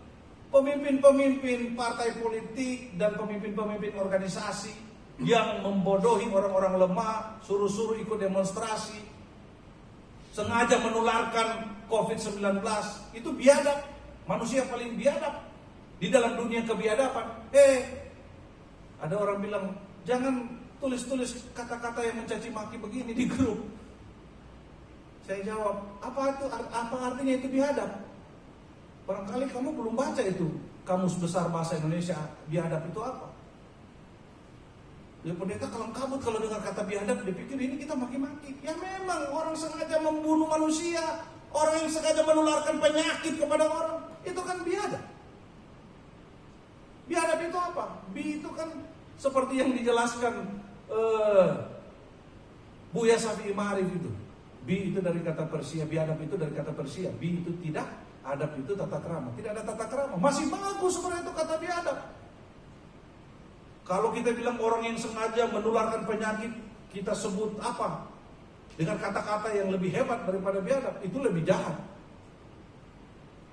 pemimpin-pemimpin partai politik dan pemimpin-pemimpin organisasi yang membodohi orang-orang lemah, suruh-suruh ikut demonstrasi, sengaja menularkan COVID-19, itu biadab. Manusia paling biadab di dalam dunia kebiadaban. Ada orang bilang, jangan tulis-tulis kata-kata yang mencaci maki begini di grup. Saya jawab, apa artinya itu biadab? Barangkali kamu belum baca itu Kamus Besar Bahasa Indonesia, biadab itu apa? Ya pendeta kalau kabut kalau dengar kata biadab, dia pikir ini kita maki-maki. Ya memang orang sengaja membunuh manusia, orang yang sengaja menularkan penyakit kepada orang, itu kan biadab. Biadab itu apa? Bi itu kan seperti yang dijelaskan Buya Syafi'i Ma'arif itu. Bi itu dari kata Persia, biadab itu dari kata Persia. Bi itu tidak, adab itu tata krama. Tidak ada tata krama. Masih bagus sebenarnya itu kata biadab. Kalau kita bilang orang yang sengaja menularkan penyakit, kita sebut apa? Dengan kata-kata yang lebih hebat daripada biadab, itu lebih jahat.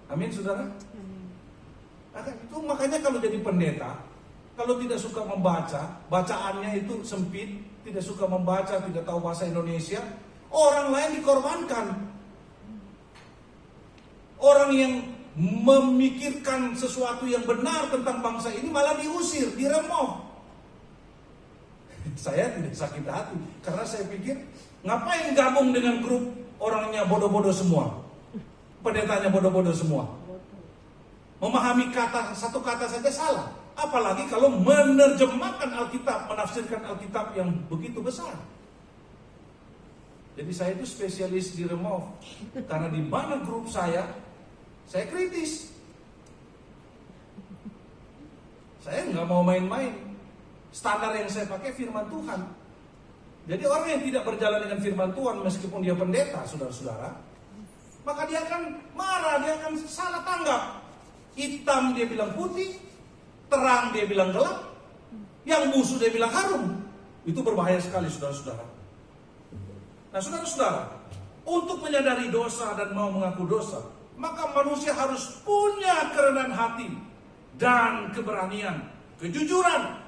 Amin, saudara? Itu makanya kalau jadi pendeta, kalau tidak suka membaca, bacaannya itu sempit, tidak suka membaca, tidak tahu bahasa Indonesia, orang lain dikorbankan. Orang yang memikirkan sesuatu yang benar tentang bangsa ini malah diusir, diremove. Saya tidak sakit hati karena saya pikir ngapain gabung dengan grup orangnya bodoh-bodoh semua, pendetanya bodoh-bodoh semua. Memahami satu kata saja salah, apalagi kalau menerjemahkan Alkitab, menafsirkan Alkitab yang begitu besar. Jadi saya itu spesialis di remove, karena di mana grup saya kritis. Saya nggak mau main-main. Standar yang saya pakai firman Tuhan. Jadi orang yang tidak berjalan dengan firman Tuhan, meskipun dia pendeta, saudara-saudara, maka dia akan marah, dia akan salah tanggap. Hitam dia bilang putih, terang dia bilang gelap, yang musuh dia bilang harum. Itu berbahaya sekali, saudara-saudara. Nah, saudara-saudara, untuk menyadari dosa dan mau mengaku dosa, maka manusia harus punya kerendahan hati dan keberanian, kejujuran.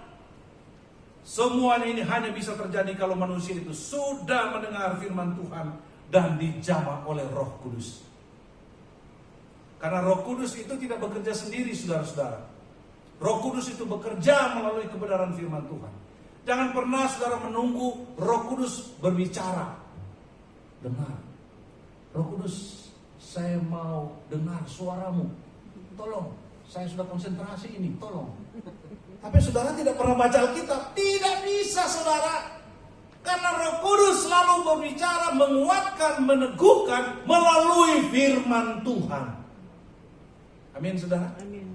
Semuanya ini hanya bisa terjadi kalau manusia itu sudah mendengar firman Tuhan dan dijamah oleh Roh Kudus. Karena Roh Kudus itu tidak bekerja sendiri, saudara-saudara. Roh Kudus itu bekerja melalui kebenaran firman Tuhan. Jangan pernah saudara menunggu Roh Kudus berbicara. Dengar, Roh Kudus, saya mau dengar suaramu. Tolong, saya sudah konsentrasi ini, tolong. Tapi saudara tidak pernah baca Alkitab. Tidak bisa, saudara. Karena Roh Kudus selalu berbicara, menguatkan, meneguhkan melalui firman Tuhan. Amin, saudara. Amin.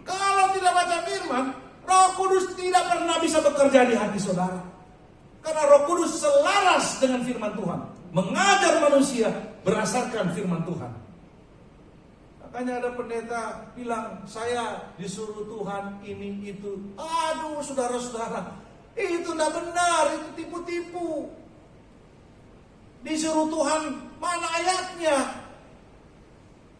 Kalau tidak baca firman, Roh Kudus tidak pernah bisa bekerja di hati saudara. Karena Roh Kudus selaras dengan firman Tuhan, mengajar manusia berdasarkan firman Tuhan. Makanya ada pendeta bilang, saya disuruh Tuhan ini itu. Aduh, saudara-saudara, itu tidak benar, itu tipu-tipu. Disuruh Tuhan, mana ayatnya?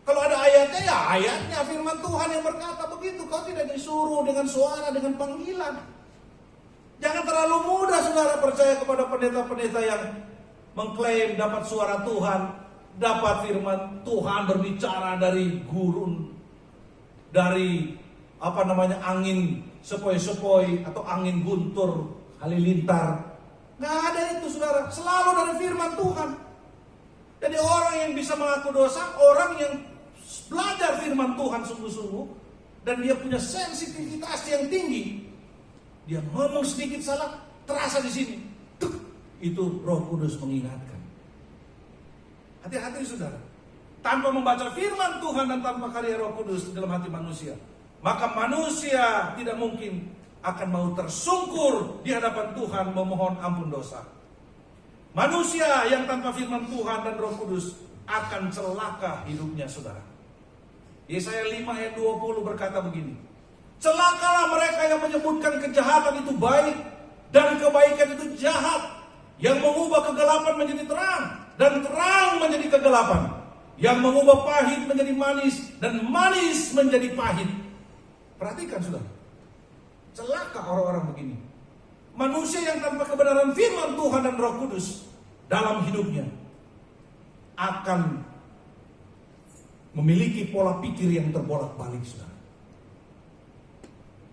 Kalau ada ayatnya, ya ayatnya firman Tuhan yang berkata begitu. Kau tidak disuruh dengan suara, dengan panggilan. Jangan terlalu mudah saudara percaya kepada pendeta-pendeta yang mengklaim dapat suara Tuhan, dapat firman Tuhan berbicara dari gurun, dari angin sepoi-sepoi atau angin guntur halilintar. Nggak ada itu saudara, selalu dari firman Tuhan. Jadi orang yang bisa mengaku dosa, orang yang belajar firman Tuhan sungguh-sungguh, dan dia punya sensitivitas yang tinggi. Dia ngomong sedikit salah, terasa di sini. Tuk, itu Roh Kudus mengingatkan. Hati-hati saudara. Tanpa membaca firman Tuhan dan tanpa karya Roh Kudus dalam hati manusia, maka manusia tidak mungkin akan mau tersungkur di hadapan Tuhan memohon ampun dosa. Manusia yang tanpa firman Tuhan dan Roh Kudus akan celaka hidupnya, saudara. Yesaya 5 ayat 20 berkata begini. Celakalah mereka yang menyebutkan kejahatan itu baik dan kebaikan itu jahat, yang mengubah kegelapan menjadi terang dan terang menjadi kegelapan, yang mengubah pahit menjadi manis dan manis menjadi pahit. Perhatikan saudara, celaka orang-orang begini. Manusia yang tanpa kebenaran firman Tuhan dan Roh Kudus dalam hidupnya akan memiliki pola pikir yang terbolak-balik, saudara.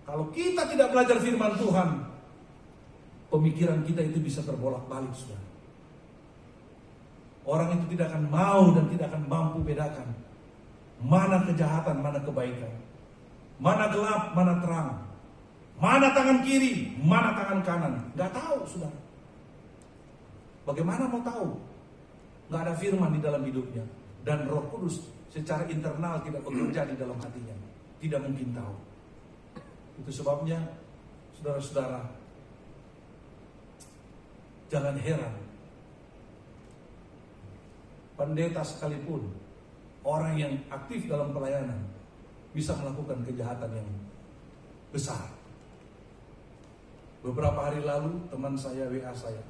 Kalau kita tidak belajar firman Tuhan, pemikiran kita itu bisa terbolak-balik, saudara. Orang itu tidak akan mau dan tidak akan mampu bedakan mana kejahatan, mana kebaikan, mana gelap, mana terang, mana tangan kiri, mana tangan kanan. Gak tahu, saudara. Bagaimana mau tahu? Gak ada firman di dalam hidupnya. Dan Roh Kudus secara internal tidak bekerja di dalam hatinya. Tidak mungkin tahu. Itu sebabnya, saudara-saudara, jangan heran. Pendeta sekalipun, orang yang aktif dalam pelayanan, bisa melakukan kejahatan yang besar. Beberapa hari lalu, teman saya WA saya.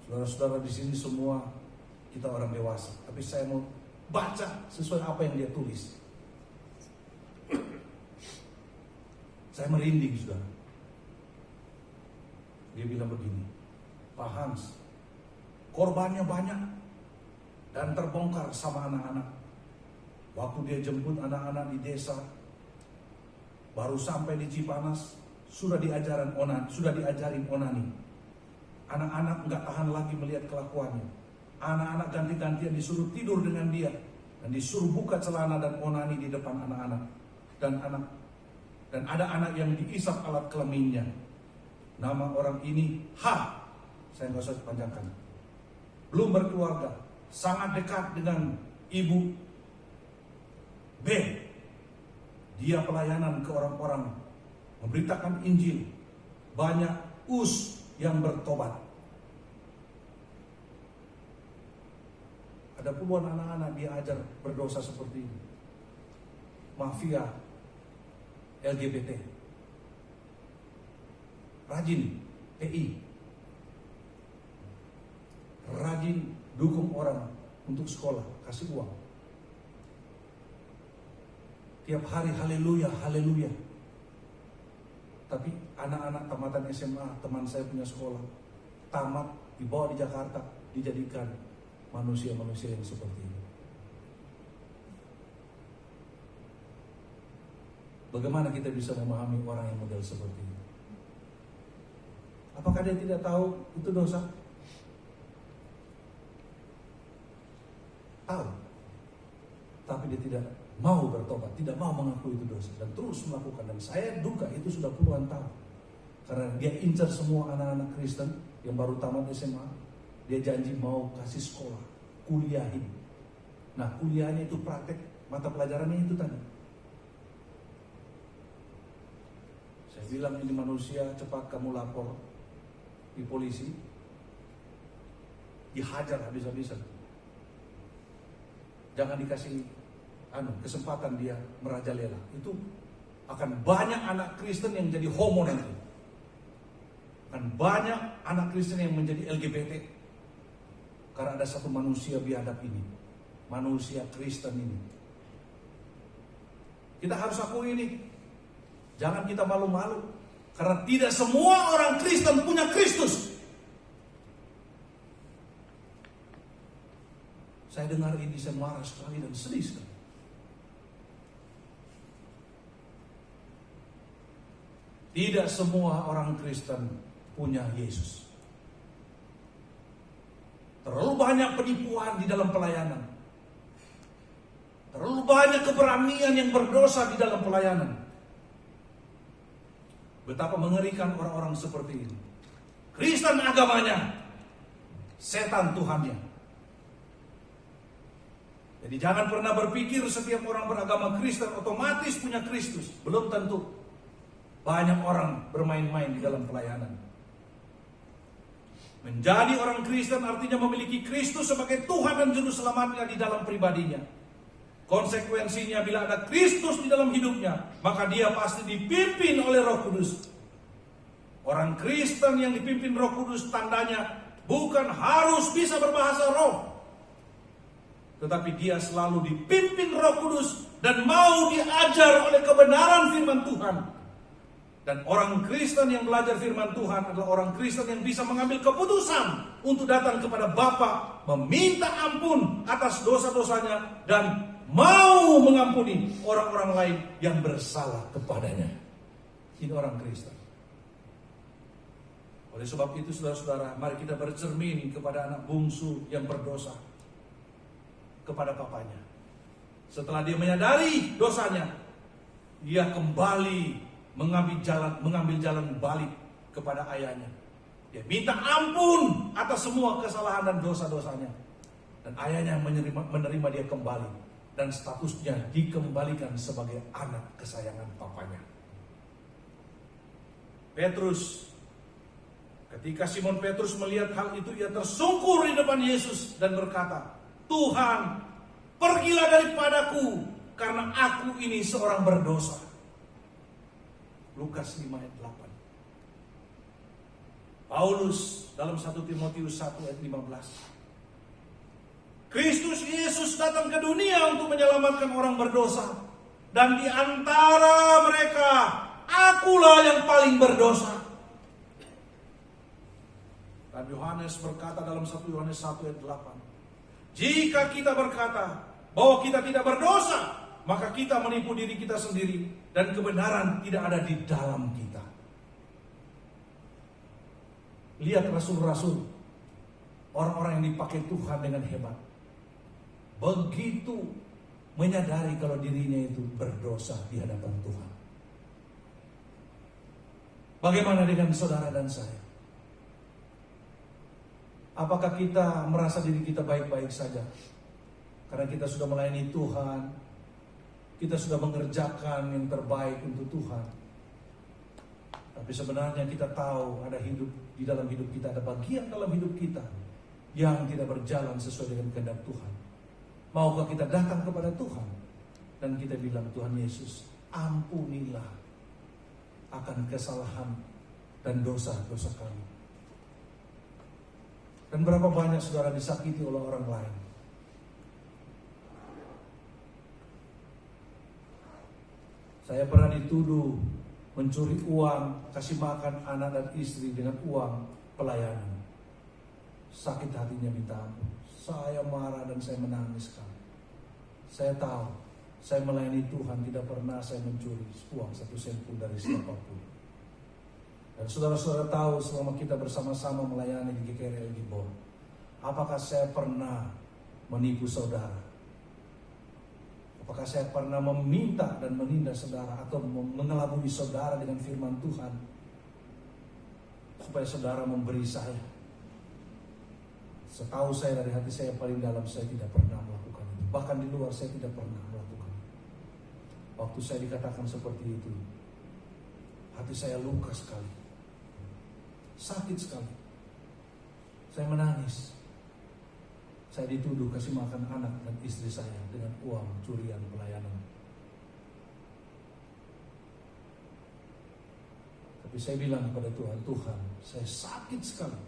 Saudara-saudara di sini semua kita orang dewasa, tapi saya mau baca sesuai apa yang dia tulis. Saya merinding, saudara. Dia bilang begini, Pak Hans, korbannya banyak, dan terbongkar sama anak-anak. Waktu dia jemput anak-anak di desa, baru sampai di Cipanas, sudah diajarin onani. Anak-anak nggak tahan lagi melihat kelakuannya. Anak-anak ganti-gantian disuruh tidur dengan dia dan disuruh buka celana dan onani di depan anak-anak. Dan ada anak yang diisap alat kelaminnya. Nama orang ini saya nggak usah panjangkan. Belum berkeluarga, sangat dekat dengan ibu B. Dia pelayanan ke orang-orang, memberitakan Injil. Banyak yang bertobat. Ada puluhan anak-anak dia ajar berdosa seperti ini. Mafia LGBT. Rajin PI. Rajin dukung orang untuk sekolah, kasih uang. Tiap hari haleluya, haleluya. Tapi anak-anak tamatan SMA, teman saya punya sekolah, tamat, dibawa di Jakarta, dijadikan manusia-manusia yang seperti ini. Bagaimana kita bisa memahami orang yang model seperti ini? Apakah dia tidak tahu itu dosa? Tahu. Tapi dia tidak mau bertobat, tidak mau mengaku itu dosa dan terus melakukan. Dan saya duga itu sudah puluhan tahun. Karena dia incar semua anak-anak Kristen yang baru tamat SMA, dia janji mau kasih sekolah, kuliahin. Nah, kuliahnya itu praktek, mata pelajarannya itu tadi. Saya bilang ini manusia, cepat kamu lapor di polisi, dihajar habis-habisan. Jangan dikasih kesempatan dia merajalela. Itu akan banyak anak Kristen yang jadi homo nanti. Akan banyak anak Kristen yang menjadi LGBT. Karena ada satu manusia biadab ini, manusia Kristen ini. Kita harus akui ini. Jangan kita malu-malu. Karena tidak semua orang Kristen punya Kristus. Saya dengar ini, saya marah sekali dan sedih sekali. Tidak semua orang Kristen punya Yesus. Terlalu banyak penipuan di dalam pelayanan. Terlalu banyak keberanian yang berdosa di dalam pelayanan. Betapa mengerikan orang-orang seperti ini. Kristen agamanya, setan Tuhannya. Jadi jangan pernah berpikir setiap orang beragama Kristen otomatis punya Kristus. Belum tentu. Banyak orang bermain-main di dalam pelayanan. Menjadi orang Kristen artinya memiliki Kristus sebagai Tuhan dan Juru Selamatnya di dalam pribadinya. Konsekuensinya bila ada Kristus di dalam hidupnya, maka dia pasti dipimpin oleh Roh Kudus. Orang Kristen yang dipimpin Roh Kudus tandanya bukan harus bisa berbahasa roh, tetapi dia selalu dipimpin Roh Kudus dan mau diajar oleh kebenaran firman Tuhan. Dan orang Kristen yang belajar firman Tuhan adalah orang Kristen yang bisa mengambil keputusan untuk datang kepada Bapa, meminta ampun atas dosa-dosanya dan mau mengampuni orang-orang lain yang bersalah kepadanya. Ini orang Kristen. Oleh sebab itu saudara-saudara, mari kita bercermin kepada anak bungsu yang berdosa kepada papanya. Setelah dia menyadari dosanya, dia kembali mengambil jalan balik kepada ayahnya. Dia minta ampun atas semua kesalahan dan dosa-dosanya. Dan ayahnya menerima dia kembali. Dan statusnya dikembalikan sebagai anak kesayangan papanya. Petrus, ketika Simon Petrus melihat hal itu, ia tersungkur di depan Yesus dan berkata, Tuhan, pergilah daripadaku, karena aku ini seorang berdosa. Lukas 5 ayat 8. Paulus dalam 1 Timotius 1 ayat 15. Kristus Yesus datang ke dunia untuk menyelamatkan orang berdosa. Dan di antara mereka, akulah yang paling berdosa. Dan Yohanes berkata dalam 1 Yohanes 1 ayat 8. Jika kita berkata bahwa kita tidak berdosa, maka kita menipu diri kita sendiri dan kebenaran tidak ada di dalam kita. Lihat rasul-rasul, orang-orang yang dipakai Tuhan dengan hebat, begitu menyadari kalau dirinya itu berdosa di hadapan Tuhan. Bagaimana dengan saudara dan saya? Apakah kita merasa diri kita baik-baik saja? Karena kita sudah melayani Tuhan, kita sudah mengerjakan yang terbaik untuk Tuhan. Tapi sebenarnya kita tahu ada hidup di dalam hidup kita, ada bagian dalam hidup kita yang tidak berjalan sesuai dengan kehendak Tuhan. Maukah kita datang kepada Tuhan dan kita bilang, Tuhan Yesus, ampunilah akan kesalahan dan dosa-dosa kami. Dan berapa banyak saudara disakiti oleh orang lain. Saya pernah dituduh mencuri uang, kasih makan anak dan istri dengan uang pelayanan. Sakit hatinya minta ampun. Saya marah dan saya menangis sekali. Saya tahu, saya melayani Tuhan, tidak pernah saya mencuri uang 1 sen pun dari siapapun. Dan saudara-saudara tahu selama kita bersama-sama melayani di GKRI Gibon, apakah saya pernah menipu saudara? Apakah saya pernah meminta dan menindas saudara atau mengelabui saudara dengan firman Tuhan supaya saudara memberi saya? Setahu saya dari hati saya paling dalam, saya tidak pernah melakukan itu. Bahkan di luar saya tidak pernah melakukan itu. Waktu saya dikatakan seperti itu, hati saya luka sekali. Sakit sekali. Saya menangis. Saya dituduh kasih makan anak dan istri saya dengan uang curian pelayanan. Tapi saya bilang kepada Tuhan, Tuhan, saya sakit sekali.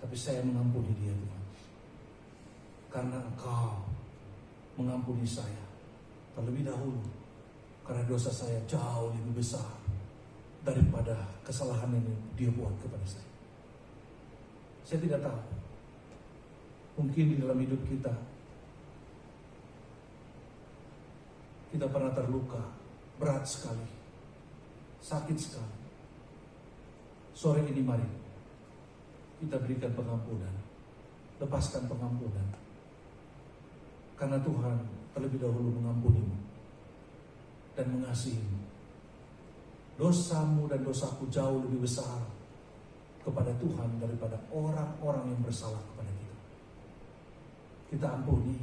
Tapi saya mengampuni dia, Tuhan. Karena Engkau mengampuni saya terlebih dahulu. Karena dosa saya jauh lebih besar daripada kesalahan yang dia buat kepada saya. Saya tidak tahu. Mungkin di dalam hidup kita pernah terluka berat sekali, sakit sekali. Sore ini mari kita berikan pengampunan, lepaskan pengampunan. Karena Tuhan terlebih dahulu mengampunimu dan mengasihimu. Dosamu dan dosaku jauh lebih besar kepada Tuhan daripada orang-orang yang bersalah kepada kita. Kita ampuni,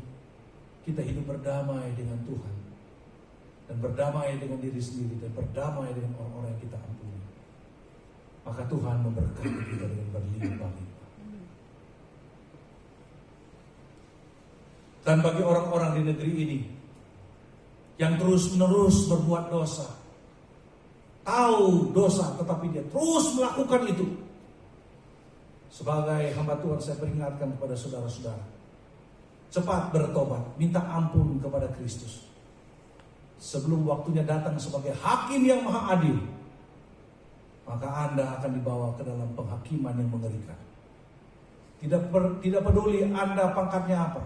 kita hidup berdamai dengan Tuhan dan berdamai dengan diri sendiri dan berdamai dengan orang-orang yang kita ampuni. Maka Tuhan memberkati kita dengan berlimpah-limpah. Dan bagi orang-orang di negeri ini yang terus-menerus berbuat dosa, tahu dosa tetapi dia terus melakukan itu, sebagai hamba Tuhan saya peringatkan kepada saudara-saudara, cepat bertobat, minta ampun kepada Kristus sebelum waktunya datang sebagai hakim yang maha adil. Maka Anda akan dibawa ke dalam penghakiman yang mengerikan. Tidak peduli Anda pangkatnya apa,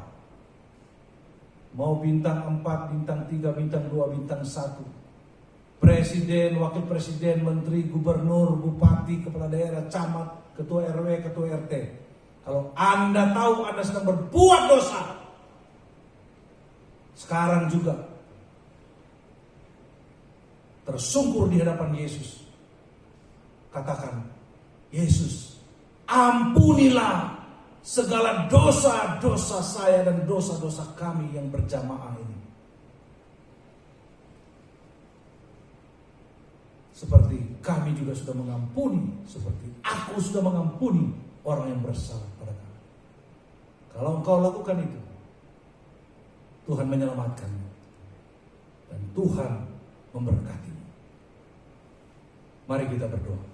mau bintang 4, bintang 3, bintang 2, bintang 1, presiden, wakil presiden, menteri, gubernur, bupati, kepala daerah, camat, ketua RW, ketua RT. Kalau Anda tahu Anda sedang berbuat dosa, sekarang juga tersungkur di hadapan Yesus. Katakan, Yesus, ampunilah segala dosa-dosa saya dan dosa-dosa kami yang berjamaah ini. Seperti kami juga sudah mengampuni, seperti aku sudah mengampuni orang yang bersalah pada kami. Kalau engkau lakukan itu, Tuhan menyelamatkanmu dan Tuhan memberkatimu. Mari kita berdoa.